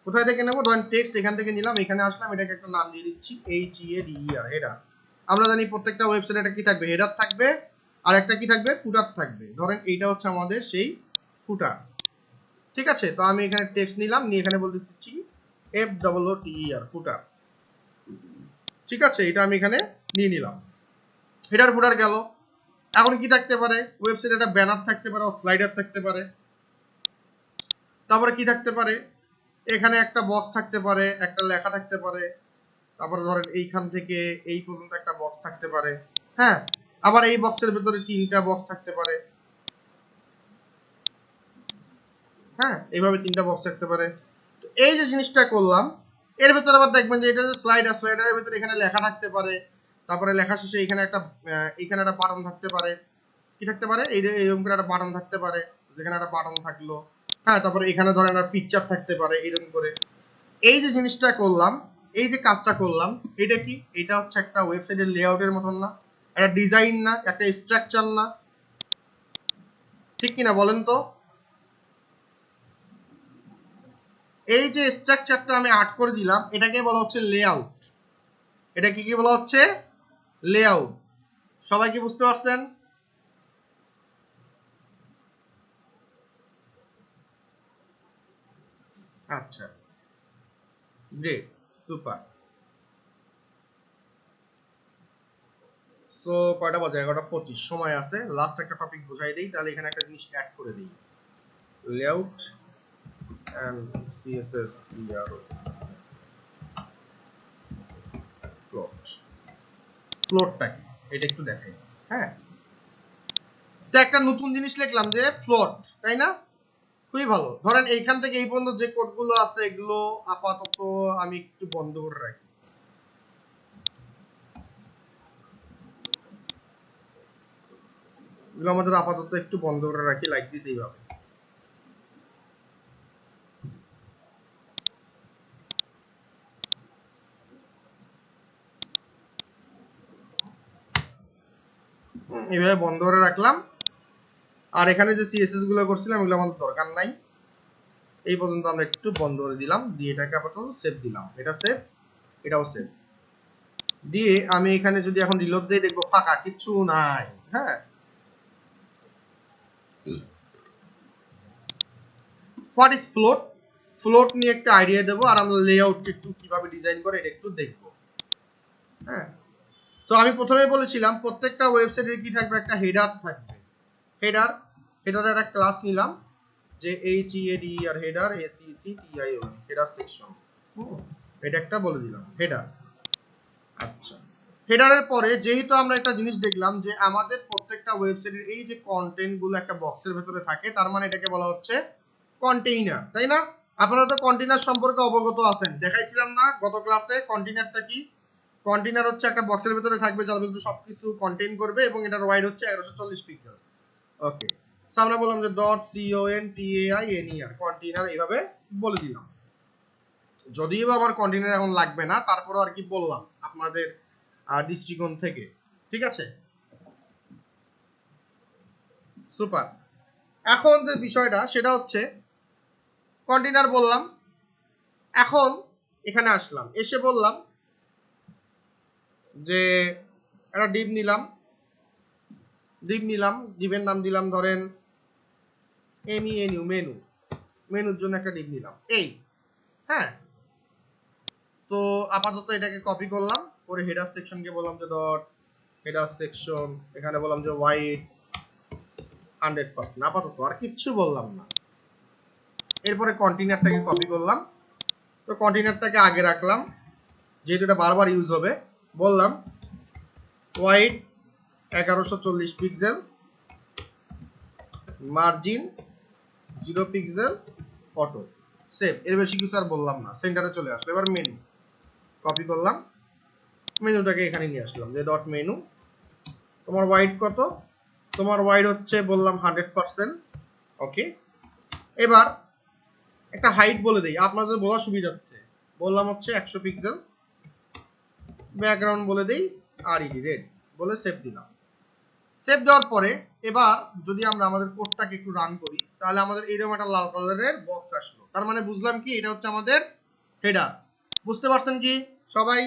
কোথায় থেকে নেব? ধরেন টেক্সট এখান থেকে নিলাম, এখানে আসলাম, এটাকে একটা নাম দিয়ে দিচ্ছি HEADER, হেডার। আমরা জানি প্রত্যেকটা ওয়েবসাইটে একটা কি থাকবে? হেডার থাকবে, আর একটা কি থাকবে? ফুটার থাকবে। ধরেন এইটা হচ্ছে আমাদের সেই ফুটার। ঠিক আছে, তো আমি এখানে টেক্সট নিলাম, নিয়ে এখানে বলতে দিচ্ছি FOOTER, ফুটার। ঠিক আছে, এটা আমি এখানে নিয়ে নিলাম, হেডার ফুটার গেল। এখন কি থাকতে পারে? ওয়েবসাইটে একটা ব্যানার থাকতে পারে, স্লাইডার থাকতে পারে, তারপরে কি থাকতে পারে? এখানে একটা বক্স থাকতে পারে, একটা লেখা থাকতে পারে, তারপরে ধরেন এইখান থেকে এই পর্যন্ত একটা বক্স থাকতে পারে, হ্যাঁ, আবার এই বক্সের ভিতরে 3টা বক্স থাকতে পারে, হ্যাঁ, এইভাবে 3টা বক্স থাকতে পারে। তো এই যে জিনিসটা করলাম, এর ভিতরে আবার দেখবেন যে এটা যে স্লাইডার, স্লাইডারের ভিতরে এখানে লেখা থাকতে পারে, তারপরে লেখা শেষে এখানে একটা বাটন থাকতে পারে, কি থাকতে পারে? এইরকম করে একটা বাটন থাকতে পারে, যেখানে একটা বাটন থাকলো, হ্যাঁ, তারপরে এখানে ধরেন একটা পিকচার থাকতে পারে, এরকম করে। এই যে জিনিসটা করলাম, এই যে কাজটা করলাম, এটা কি? এটা হচ্ছে একটা ওয়েবসাইটের লেআউটের মতন না? একটা ডিজাইন না? একটা স্ট্রাকচার না? ঠিক কিনা বলেন তো? এই যে স্ট্রাকচারটা আমি আর্ট করে দিলাম, এটাকে বলা হচ্ছে লেআউট। এটা কি কি বলা হচ্ছে? লেআউট। সবাই কি বুঝতে পারছেন? আচ্ছা, গ্রেট, সুপার। সো কয়টা বাজে? 11:25, সময় আছে। লাস্ট একটা টপিক বুঝাই দেই, তাহলে এখানে একটা জিনিস অ্যাড করে দিই, layout and CSS ERO float. ফ্লোটটা কি এটা একটু দেখাই, হ্যাঁ। তো একটা নতুন জিনিস লিখলাম যে ফ্লোট, তাই না? খুবই ভালো। ধরেন এইখান থেকে এই পর্যন্ত যে কোডগুলো আছে এগুলো আপাতত আমি একটু বন্ধ করে রাখি, এগুলো আমাদের আপাতত একটু বন্ধ করে রাখি, লাইক দিস, এইভাবে। এইভাবে বন্ধ করে রাখলাম। আর এখানে যে সিএসএস গুলো করছিলাম এগুলো আমাদের দরকার নাই, এই পর্যন্ত আমরা একটু বন্ধ করে দিলাম, দিয়ে এটাকে আপাতত সেভ দিলাম, এটা সেভ, এটাও সেভ দিয়ে আমি এখানে যদি এখন রিলোড দেই দেখবো ফাঁকা, কিছু নাই। হ্যাঁ, হোয়াট ইজ ফ্লোট, ফ্লোট নিয়ে একটা আইডিয়া দেবো, আর আমরা লেআউট একটু কিভাবে ডিজাইন করে এটা একটু দেখবো। হ্যাঁ, সো আমি প্রথমে বলেছিলাম প্রত্যেকটা ওয়েবসাইটের কি থাকবে, একটা হেডার থাকবে। হেডারের একটা ক্লাস নিলাম যে HEADER header SECTION header section, এটা একটা বলে দিলাম হেডার। আচ্ছা, হেডারের পরে যেহেতু আমরা একটা জিনিস দেখলাম যে আমাদের প্রত্যেকটা ওয়েবসাইটের এই যে কন্টেন্ট গুলো একটা বক্সের ভেতরে থাকে, তার মানে এটাকে বলা হচ্ছে কন্টেইনার, তাই না? আপনারা তো কন্টেইনার সম্পর্কে অবগত আছেন, দেখাইছিলাম না গত ক্লাসে কন্টেইনারটা কি। কন্টেইনার হচ্ছে একটা বক্সের ভেতরে থাকবে যার ভিতরে সবকিছু কন্টেইন করবে এবং এটার ওয়াইড হচ্ছে 1140 পিক্সেল। ওকে, সো আমরা বললাম যে .container কন্টেইনার, এইভাবে বলে দিলাম। যদিও আমার কন্টেইনার এখন লাগবে না, তারপরে আর কি বললাম আপনাদের দৃষ্টিকোণ থেকে, ঠিক আছে? সুপার। এখন যে বিষয়টা সেটা হচ্ছে কন্টেইনার বললাম, এখন এখানে আসলাম, এসে বললাম যে একটা ডিভ নিলাম, ডিভের নাম দিলাম ধরেন MENU, মেনুর জন্য একটা ডিভ নিলাম এই। হ্যাঁ, তো আপাতত এটাকে কপি করলাম, করে হেডার সেকশনকে বললাম যে ডট হেডার সেকশন, এখানে বললাম যে হোয়াইট 100%, আপাতত আর কিচ্ছু বললাম না। এরপরে কন্টেইনারটাকে কপি করলাম, তো কন্টেইনারটাকে আগে রাখলাম যেহেতু এটা বারবার ইউজ হবে, বললাম white 1140 pixel, margin 0 pixel, auto, save. এর বেশি কিছু আর বললাম না, সেন্টারে চলে আসলো। এবার মেনু কপি করলাম, মেনুটাকে এখানে নিয়ে আসলাম যে ডট মেনু, তোমার ওয়াইড কত, তোমার ওয়াইড হচ্ছে বললাম 100%। ওকে, এবার একটা হাইট বলে দেই আপনাদের বোঝা সুবিধার্থে, বললাম হচ্ছে 100 পিক্সেল, ব্যাকগ্রাউন্ড বলে দেই RED রেড, বলে সেভ দিলাম। সেভ দেওয়ার পরে এবার যদি আমরা আমাদের কোডটাকে একটু রান করি, তাহলে আমাদের এইরকম একটা লাল কালারের বক্স আসলো, তার মানে বুঝলাম কি এটা হচ্ছে আমাদের হেডার। বুঝতে পারছেন কি সবাই?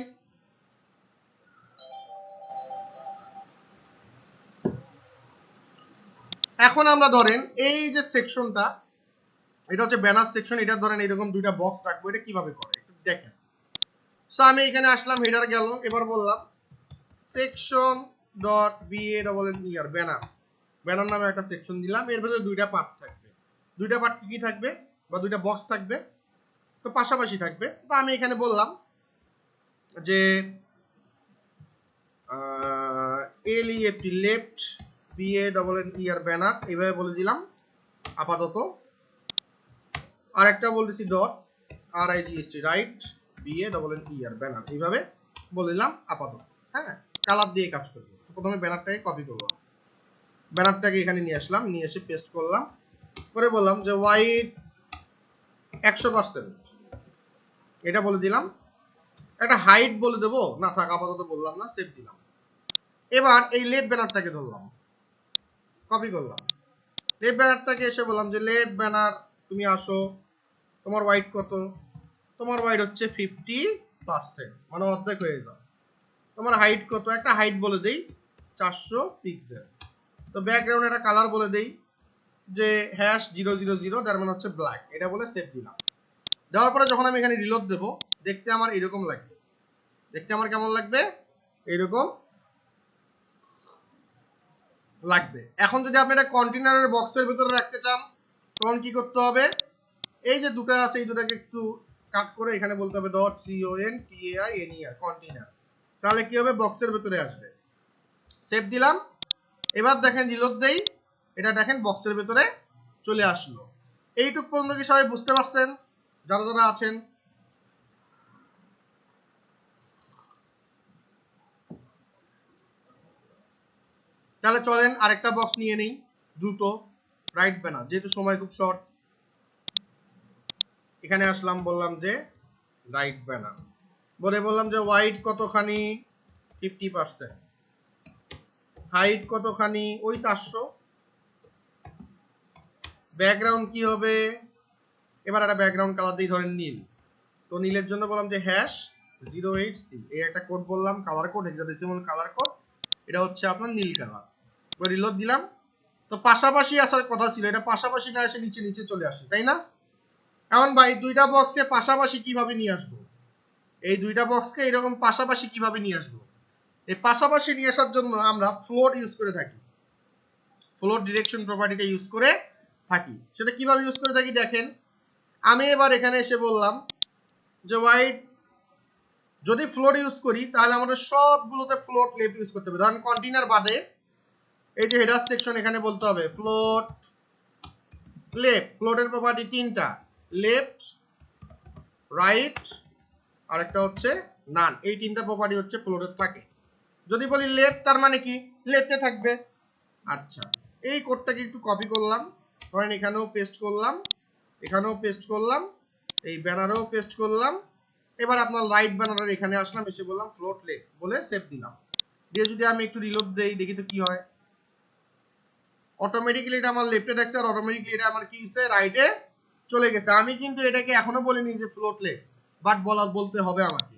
এখন আমরা ধরেন এই যে সেকশনটা, এটা হচ্ছে ব্যানার সেকশন, এটা ধরেন এরকম দুইটা বক্স রাখবো, এটা কিভাবে করে একটু দেখেন। সো আমি এখানে আসলাম, হেডার গেল, এবার বললাম সেকশন ডট BANNER ব্যানার নামে একটা সেকশন দিলাম, এর ভিতরে দুইটা পার্ট থাকবে। দুইটা পার্ট কি থাকবে বা দুইটা বক্স থাকবে, তো পাশাপাশি থাকবে। তো আমি এখানে বললাম যে LEFT লেফট BANNER ব্যানার, এইভাবে বলে দিলাম আপাতত। আর একটা বলতেছি dot RIGST right BANNER banner, এইভাবে বলে দিলাম আপাতত। হ্যাঁ, কালার দিয়ে কাজ করবো। প্রথমে ব্যানারটাকে কপি করলাম, ব্যানারটাকে এখানে নিয়ে আসলাম, নিয়ে এসে পেস্ট করলাম, করে বললাম যে হোয়াইট 100%, এটা বলে দিলাম। একটা হাইট বলে দেবো না, থাক আপাতত বললাম না, সেভ দিলাম। এবার এই লেফট ব্যানারটাকে ধরলাম, কপি করলাম, লেফট ব্যানারটাকে এসে বললাম যে লেফট ব্যানার তুমি আসো, তোমার হোয়াইট কত, তোমার হোয়াইট হচ্ছে 50%, মানে অর্ধেক হয়ে যাও। তোমার হাইট কত, একটা হাইট বলে দেই 400 পিক্সেল। তো ব্যাকগ্রাউন্ড একটা কালার বলে দেই যে #000, তার মানে হচ্ছে ব্ল্যাক, এটা বলে সেভ দিলাম। দেওয়ার পরে যখন আমি এখানে রিলোড দেব, দেখতে আমার এরকম লাগবে। দেখতে আমার কেমন লাগবে? এরকম লাগবে। এখন যদি আপনি এটা কন্টেইনারের বক্সের ভিতরে রাখতে চান, তখন কি করতে হবে? এই যে দুটো আছে, এই দুটাকে একটু কাট করে এখানে বলতে হবে .container কন্টেইনার, তাহলে কি হবে? বক্সের ভিতরে আসবে। সেভ দিলাম। এবার দেখেন রিলোড দেই, এটা দেখেন বক্সের ভিতরে চলে আসলো। এইটুক পর্যন্ত কি সবাই বুঝতে পারছেন যারা যারা আছেন? তাহলে চলেন আরেকটা বক্স নিয়ে নেই দ্রুত, রাইট ব্যানার, যেহেতু সময় খুব শর্ট। এখানে আসলাম, বললাম যে রাইট ব্যানার, বললাম যে হোয়াইট কতখানি 50%, হাইট কতখানি ওই 400, ব্যাকগ্রাউন্ড কি হবে, এবার একটা ব্যাকগ্রাউন্ড কালার দিই ধরেন নীল। তো নীলের জন্য বললাম যে #08C, এই একটা কোড বললাম, colour code, hexadecimal colour code, এটা হচ্ছে আপনার নীল কালার। এবার রিলোড দিলাম। তো পাশাপাশি আসার কথা ছিল, এটা পাশাপাশি না এসে নিচে নিচে চলে আসে, তাই না? এখন ভাই দুইটা বক্সে পাশাপাশি কিভাবে নিয়ে আসবো, এই দুইটা বক্সকে এরকম পাশাপাশি কিভাবে নিয়ে আসবো? এই পাশাপাশি নিয়ে আসার জন্য আমরা ফ্লোট ইউজ করে থাকি, ফ্লোট ডিরেকশন প্রপার্টিটা ইউজ করে থাকি। সেটা কিভাবে ইউজ করে থাকি দেখেন, আমি এবার এখানে এসে বললাম যে ওয়াইড, যদি ফ্লোট ইউজ করি তাহলে আমাদের সবগুলোতে ফ্লোট লেফট ইউজ করতে হবে। ধরেন কন্টেইনার বাদে এই যে হেডার সেকশন, এখানে বলতে হবে ফ্লোট লেফট। ফ্লোটের প্রপার্টি তিনটা, লেফট, রাইট, আর একটা হচ্ছে নান। এই তিনটা প্রপার্টি হচ্ছে ফ্লোটের থাকে। যদি বলি লেফট তার মানে কি লেফটে থাকবে। আচ্ছা, এই কোডটাকে একটু কপি করলাম, ধরেন এখানেও পেস্ট করলাম, এখানেও পেস্ট করলাম, এই ব্যানারেও পেস্ট করলাম। এবার আপনার রাইট ব্যানারের এখানে আসলাম, এসে বললাম ফ্লোট লেফট বলে সেভ দিলাম। দিয়ে যদি আমি একটু রিলোড দেই দেখি তো কি হয়, অটোমেটিক্যালি এটা আমার লেফটে থাকছে আর অটোমেটিক্যালি এটা আমার কি হচ্ছে রাইটে চলে গেছে। আমি কিন্তু এটাকে এখনো বলিনি যে ফ্লোট লেফট, বাট বলতে হবে আমাকে।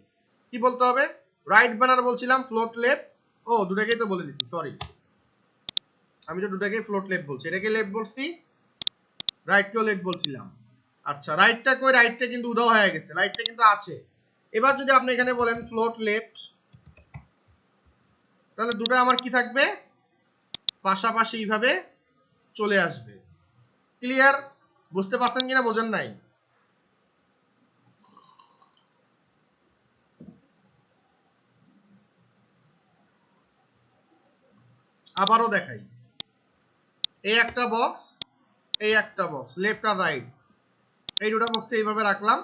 কি বলতে হবে? রাইট ব্যানার বলছিলাম, ফ্লোট লেফট, ও দুটাকেই তো বলে দিছি, সরি, আমি তো দুটাকেই ফ্লোট লেফট বলছি, এটাকে লেফট বলছি, রাইটকেও লেফট বলছিলাম। আচ্ছা, রাইটটা কই? রাইটটা কিন্তু উধাও হয়ে গেছে, রাইটটা কিন্তু আছে। এবার যদি আপনি এখানে বলেন ফ্লোট লেফট, তাহলে দুটো আমার কি থাকবে? পাশাপাশি এইভাবে চলে আসবে। ক্লিয়ার? বুঝতে পারছেন কিনা বোঝেন নাই? আবারও দেখাই, এই একটা বক্স, এই একটা বক্স, লেফট আর রাইট, এই দুটো বক্সে এইভাবে রাখলাম।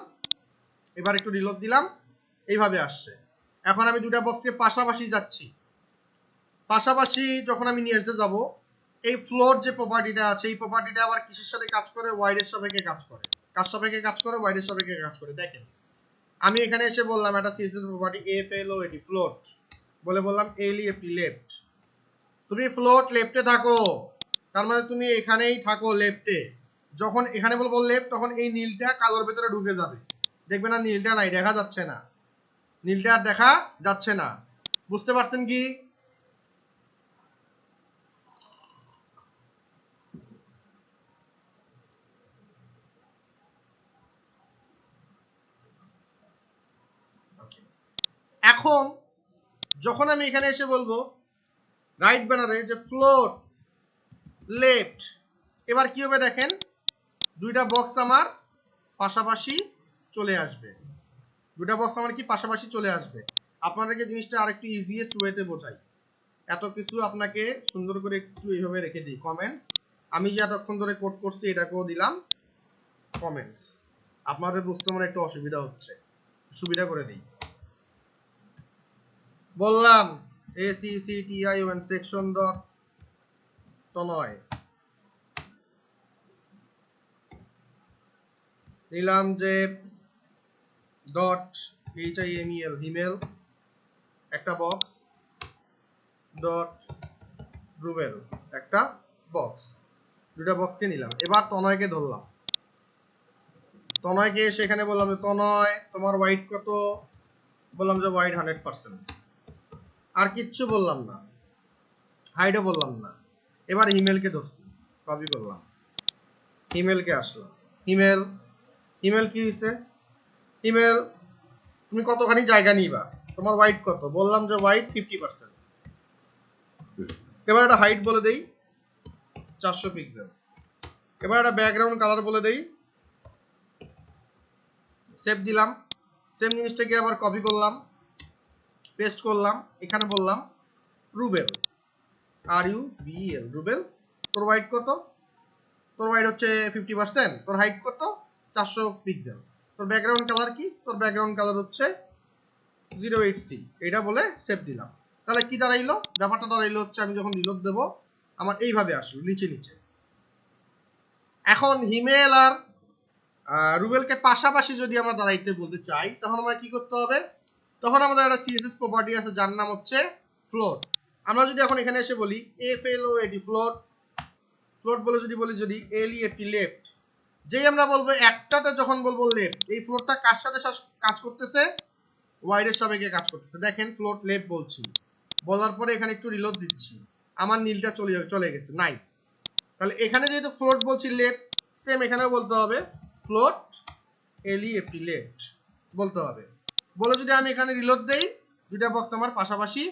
এবার একটু রিলোড দিলাম, এইভাবে আসছে। এখন আমি দুটা বক্সকে পাশাপাশি যাচ্ছি, পাশাপাশি যখন আমি নিয়ে আসতে যাব, এই ফ্লোর যে প্রপার্টিটা আছে, এই প্রপার্টিটা আবার কিসের সাথে কাজ করে? ওয়াইডের সাপেক্ষে কাজ করে। কার সাপেক্ষে কাজ করে? ওয়াইডের সাপেক্ষে কাজ করে। দেখেন, আমি এখানে এসে বললাম একটা সিএসএস প্রপার্টি FLOAT, ফ্লোট বলে বললাম LEFT, লেফট। তুমি ফ্লোট লেফটে থাকো, তার মানে তুমি এখানেই থাকো লেফটে। যখন এখানে বলবো লেফট, তখন এই নীলটা কালোর ভেতরে ঢুকে যাবে, দেখবে না নীলটা নাই, দেখা যাচ্ছে না, নীলটা আর দেখা যাচ্ছে না। বুঝতে পারছেন কি? এখন যখন আমি এখানে এসে বলবো রাইট ব্যানারে যে ফ্লোট লেফট, এবার কি হবে দেখেন, দুইটা বক্স আমার পাশাপাশি চলে আসবে, দুইটা বক্স আমার কি পাশাপাশি চলে আসবে। আপনাদেরকে জিনিসটা আরেকটু ইজিয়েস্ট ওয়েতে বোঝাই, এত কিছু আপনাকে সুন্দর করে একটু এইভাবে রেখে দিই কমেন্টস। আমি যে এতক্ষণ ধরে কোড করছি এটাকেও দিলাম কমেন্টস, আপনাদের বুঝতে আমার একটু অসুবিধা হচ্ছে, সুবিধা করে দিই। বললাম ACCTION সেকশন ডট তনয়, নিলাম যে ডট HIMEL, হিমেল একটা বক্স, ডট রুবেল একটা বক্স, দুটা বক্সকে নিলাম। এবার তনয়কে ধরলাম, তনয়কে সেখানে বললাম যে তনয় তোমার ওয়াইড কত? বললাম যে ওয়াইড 100%, আর কিচ্ছু বললাম না, হাইডও বললাম না। এবার হিমেলকে ধরছি, কপি করলাম, হিমেলকে আসলাম, হিমেল, হিমেল কি হয়েছে? হিমেল তুমি কতখানি জায়গা নিবা, তোমার ওয়াইড কত? বললাম যে ওয়াইড 50%। এবার একটা হাইট বলে দেই 400 পিক্সেল। এবার একটা ব্যাকগ্রাউন্ড কালার বলে দেই, সেভ দিলাম। সেম জিনিসটাকে আবার কপি করলাম, পেস্ট করলাম, এখানে বললাম রুবেল, RUBEL, রুবেল। তোর ওয়াইড কত? তোর ওয়াইড হচ্ছে 50%, তোর হাইট কত? 400 পিক্সেল। তোর ব্যাকগ্রাউন্ড কালার কি? তোর ব্যাকগ্রাউন্ড কালার হচ্ছে 08C, এটা বলে সেভ দিলাম। তাহলে কি দাঁড়াইলো? ব্যাপারটা দাঁড়াইলো হচ্ছে আমি যখন রিলোড দেব আমার এইভাবে আসলো নিচে নিচে। এখন হিমেল আর রুবেলকে পাশাপাশি যদি আমরা দাঁড়াইতে বলতে চাই, তখন আমরা কি করতে হবে? তখন আমাদের একটা CSS প্রপার্টি আছে যার নাম হচ্ছে ফ্লোট। আমরা যদি এখন এখানে এসে বলি FLOAT, ফ্লোট, ফ্লোট বলে যদি বলি যদি LEFT লেফট, যেই আমরা বলবো একটাতে যখন বলবো লেফট, এই ফ্লোটটা কার সাথে কাজ করতেছে? ওয়াইডের সাপেক্ষে কাজ করতেছে। দেখেন ফ্লোট লেফট বলছি, বলার পরে এখানে একটু রিলোড দিচ্ছি, আমার নীলটা চলে গেছে নাই। তাহলে এখানে যেহেতু ফ্লোট বলছি লেফট, সেম এখানেও বলতে হবে ফ্লোট LEFT লেফট বলতে হবে। বলে যদি আমি এখানে রিলোড দেই, দুইটা বক্স আমার পাশাপাশি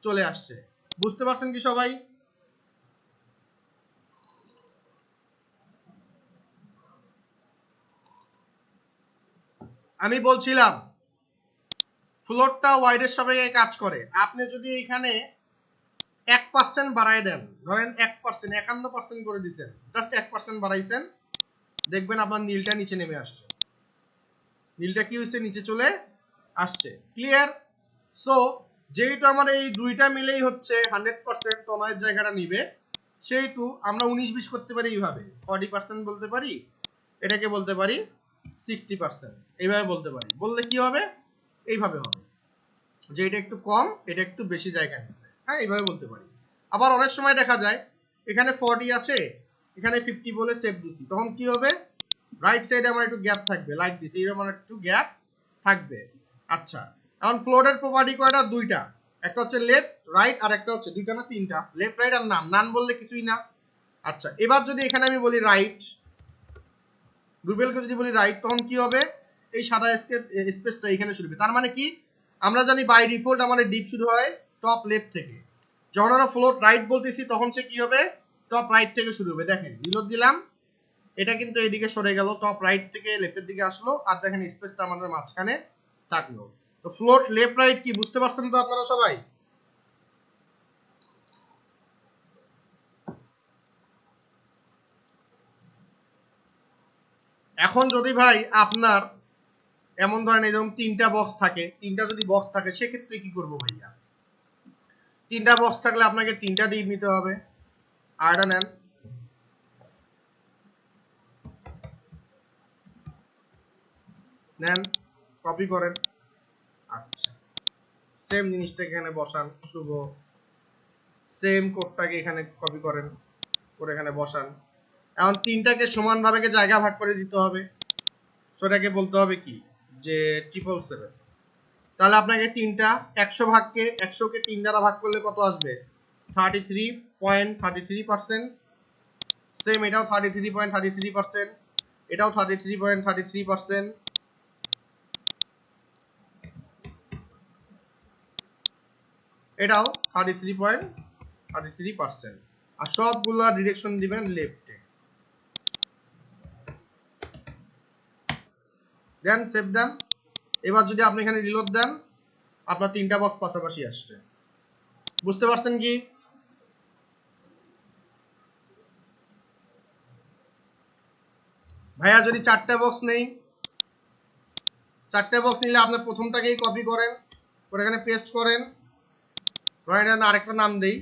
চলে আসছে। বুঝতে পারছেন কি সবাই? আমি বলছিলাম ফ্লোটটা ওয়াইডের সাপেক্ষে কাজ করে। আপনি যদি এখানে 1% বাড়ায় দেন, ধরেন 1%, 51% করে দিচ্ছেন, জাস্ট 1% বাড়াইছেন, দেখবেন আপনার নীলটা নিচে নেমে আসছে। নীলটা কি হয়েছে? নিচে চলে আসছে। ক্লিয়ার? সো যেহেতু আমার এই দুইটা মিলেই হচ্ছে 100% তনয়ের জায়গাটা নিবে, সেহেতু আমরা 19-20 করতে পারি এইভাবে। 40% বলতে পারি, এটাকে বলতে পারি 60%, এইভাবে বলতে পারি। বললে কি হবে? এইভাবে হবে যে এটা একটু কম, এটা একটু বেশি জায়গা নিচ্ছে। হ্যাঁ, এইভাবে বলতে পারি। আবার অনেক সময় দেখা যায় এখানে 40 আছে, এখানে 50 বলে সেভ দিছি, তখন কি হবে? রাইট সাইডে আমার একটু গ্যাপ থাকবে, লাইক দিস, এইরকম আমার একটু গ্যাপ থাকবে। আচ্ছা, এখন ফ্লোটের প্রপার্টি কয়টা? দুইটা, একটা হচ্ছে লেফট রাইট, আর একটা হচ্ছে দুইটা না তিনটা, লেফট রাইট আর নান। নান বললে কিছুই না। আচ্ছা, এবার যদি এখানে আমি বলি রাইট, রুবেলকে যদি বলি রাইট, তখন কি হবে? এই সাদা স্পেসটা এখানে শুরু হবে। তার মানে কি? আমরা জানি বাই ডিফল্ট আমাদের ডিপ শুরু হয় টপ লেফট থেকে। যখন আমরা ফ্লোট রাইট বলতেছি তখন সে কি হবে? টপ রাইট থেকে শুরু হবে। দেখেন রিলোড দিলাম, এটা কিন্তু এদিকে সরে গেল, টপ রাইট থেকে লেফটের দিকে আসলো, আর দেখেন স্পেসটা আমাদের মাঝখানে থাকলো। তো ফ্লোট লেফট রাইট কি বুঝতে পারছেন তো আপনারা সবাই? এখন যদি ভাই আপনার এমন ধরেন এরকম তিনটা বক্স থাকে, তিনটা যদি বক্স থাকে, সেক্ষেত্রে কি করবো ভাইয়া? তিনটা বক্স থাকলে আপনাকে তিনটা ডিপ নিতে হবে। আরটা নেন, নেন, কপি করেন। আচ্ছা, সেম জিনিসটাকে এখানে বসান, শুভ সেম কোডটাকে এখানে কপি করেন, করে এখানে বসান। এখন তিনটাকে সমানভাবে জায়গা ভাগ করে দিতে হবে। সেটাকে বলতে হবে কি? যে 777। তাহলে আপনাকে তিনটা 100 ভাগকে 100কে 3 দ্বারা ভাগ করলে কত আসবে? 33.33%। সেম এটাও 33.33%, এটাও 33.33%, এটাও 33.33%। আর সবগুলা ডিরেকশন দিবেন লেফটে। দেন সেভ দেন। এবার যদি আপনি এখানে রিলোড দেন, আপনার তিনটা বক্স পাশাপাশি আসছে। বুঝতে পারছেন কি? ভাইয়া যদি চারটা বক্স নেই, চারটা বক্স নিলে আপনার প্রথমটাকেই কপি করেন, করে এখানে পেস্ট করেন। আরেকটা নাম দেই,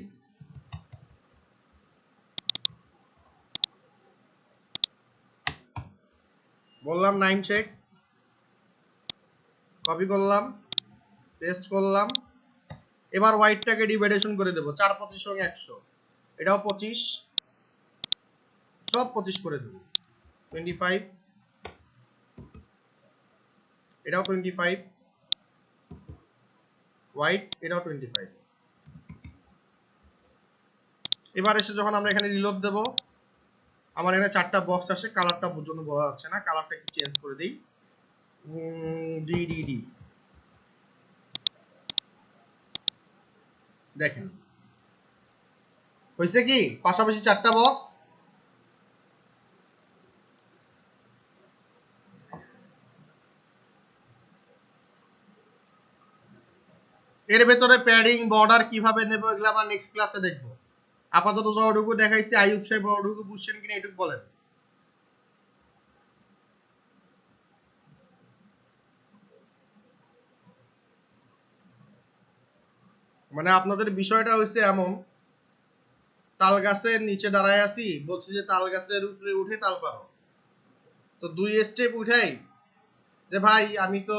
বললাম 9 চেক, কপি করলাম, পেস্ট করলাম। এবার হোয়াইটটাকে ডিভাইডেশন করে দেবো, 4 25 সঙ্গে 100, এটাও 25, সব 25 করে দেবো, 25, এটাও 25, হোয়াইট এটাও 25। এবার এসে যখন আমরা এখানে রিলোড দেব, আমার এখানে চারটা বক্স আসে, কালারটা পর্যন্ত বোঝা যাচ্ছে না, কালারটা একটু চেঞ্জ করে দিই, ডি। দেখেন হয়েছে কি? পাশাপাশি চারটা বক্স। এর ভেতরে প্যাডিং বর্ডার কিভাবে নেব, এগুলো আমরা নেক্সট ক্লাসে দেখবো। আপাতত যতটুকু দেখাইছি, আইয়ুব সাহেব যতটুকু বুঝছেন কিনা এটুকু বলেন। মানে আপনাদের বিষয়টা হচ্ছে এমন, তাল গাছের নিচে দাঁড়ায় আছি, বলছি যে তাল গাছের উপরে উঠে তাল পারো, তো 2 স্টেপ উঠাই যে ভাই আমি তো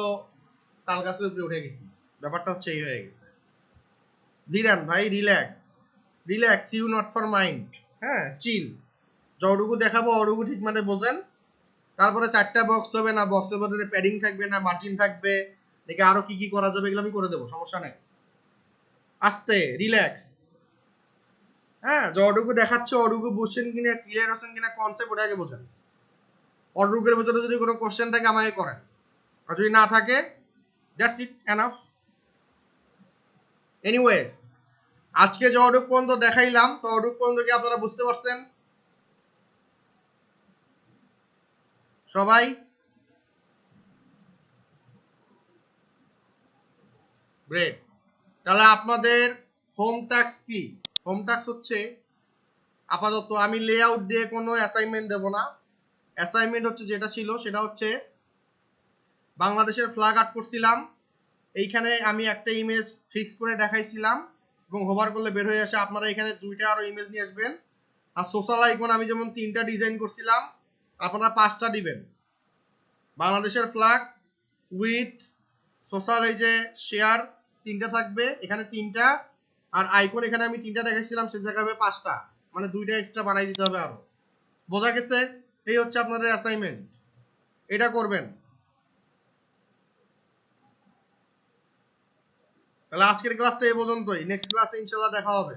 তাল গাছের উপরে উঠে গেছি, ব্যাপারটা হচ্ছে এই হয়ে গেছে। ধীরান ভাই, relax, relax, you not for mind, হ্যাঁ চিল। যতটুকু দেখাবো অতটুকু ঠিক মানে বোঝেন। তারপরে 4টা বক্স হবে না, বক্সের মধ্যে প্যাডিং থাকবে না মার্জিন থাকবে নাকি আরো কি কি করা যাবে এগুলো আমি করে দেবো, সমস্যা নেই। আস্তে রিল্যাক্স। হ্যাঁ, যতটুকু দেখাচ্ছে অতটুকু বুঝছেন কিনা, ক্লিয়ার হচ্ছেন কিনা কনসেপ্ট ওটা আগে বোঝেন। অতটুকুর ভিতরে যদি কোনো কোশ্চেন থাকে আমাকে করেন, আর যদি না থাকে দ্যাটস ইট, এনাফ। এনিওয়েজ, আজকে যতটুকু পর্যন্ত দেখাইলাম ততটুকু পর্যন্ত কি আপনারা বুঝতে পারছেন সবাই? গ্রেট। তাহলে আপনাদের হোম টাস্ক কি? হোম টাস্ক হচ্ছে আপাতত আমি লেআউট দিয়ে কোনো অ্যাসাইনমেন্ট দেব না। অ্যাসাইনমেন্ট হচ্ছে যেটা ছিল সেটা হচ্ছে বাংলাদেশের ফ্ল্যাগ আর্ট করছিলাম, এইখানে আমি একটা ইমেজ ফিক্স করে দেখাইছিলাম এবং হোভার করলে বের হয়ে আসে। আপনারা এখানে 2টা আরো ইমেজ নিয়ে আসবেন। আর সোশ্যাল আইকন আমি যেমন 3টা ডিজাইন করছিলাম, আপনারা 5টা দিবেন। বাংলাদেশের ফ্ল্যাগ উইথ সোশ্যাল এই যে শেয়ার 3টা থাকবে, এখানে 3টা, আর আইকন এখানে আমি 3টা দেখাইছিলাম সে জায়গায় হবে 5টা, মানে 2টা এক্সট্রা বানাই দিতে হবে আরো। বোঝা গেছে? এই হচ্ছে আপনাদের অ্যাসাইনমেন্ট, এটা করবেন। তাহলে আজকের ক্লাসটা এই পর্যন্তই, নেক্সট ক্লাসে ইনশাআল্লাহ দেখা হবে।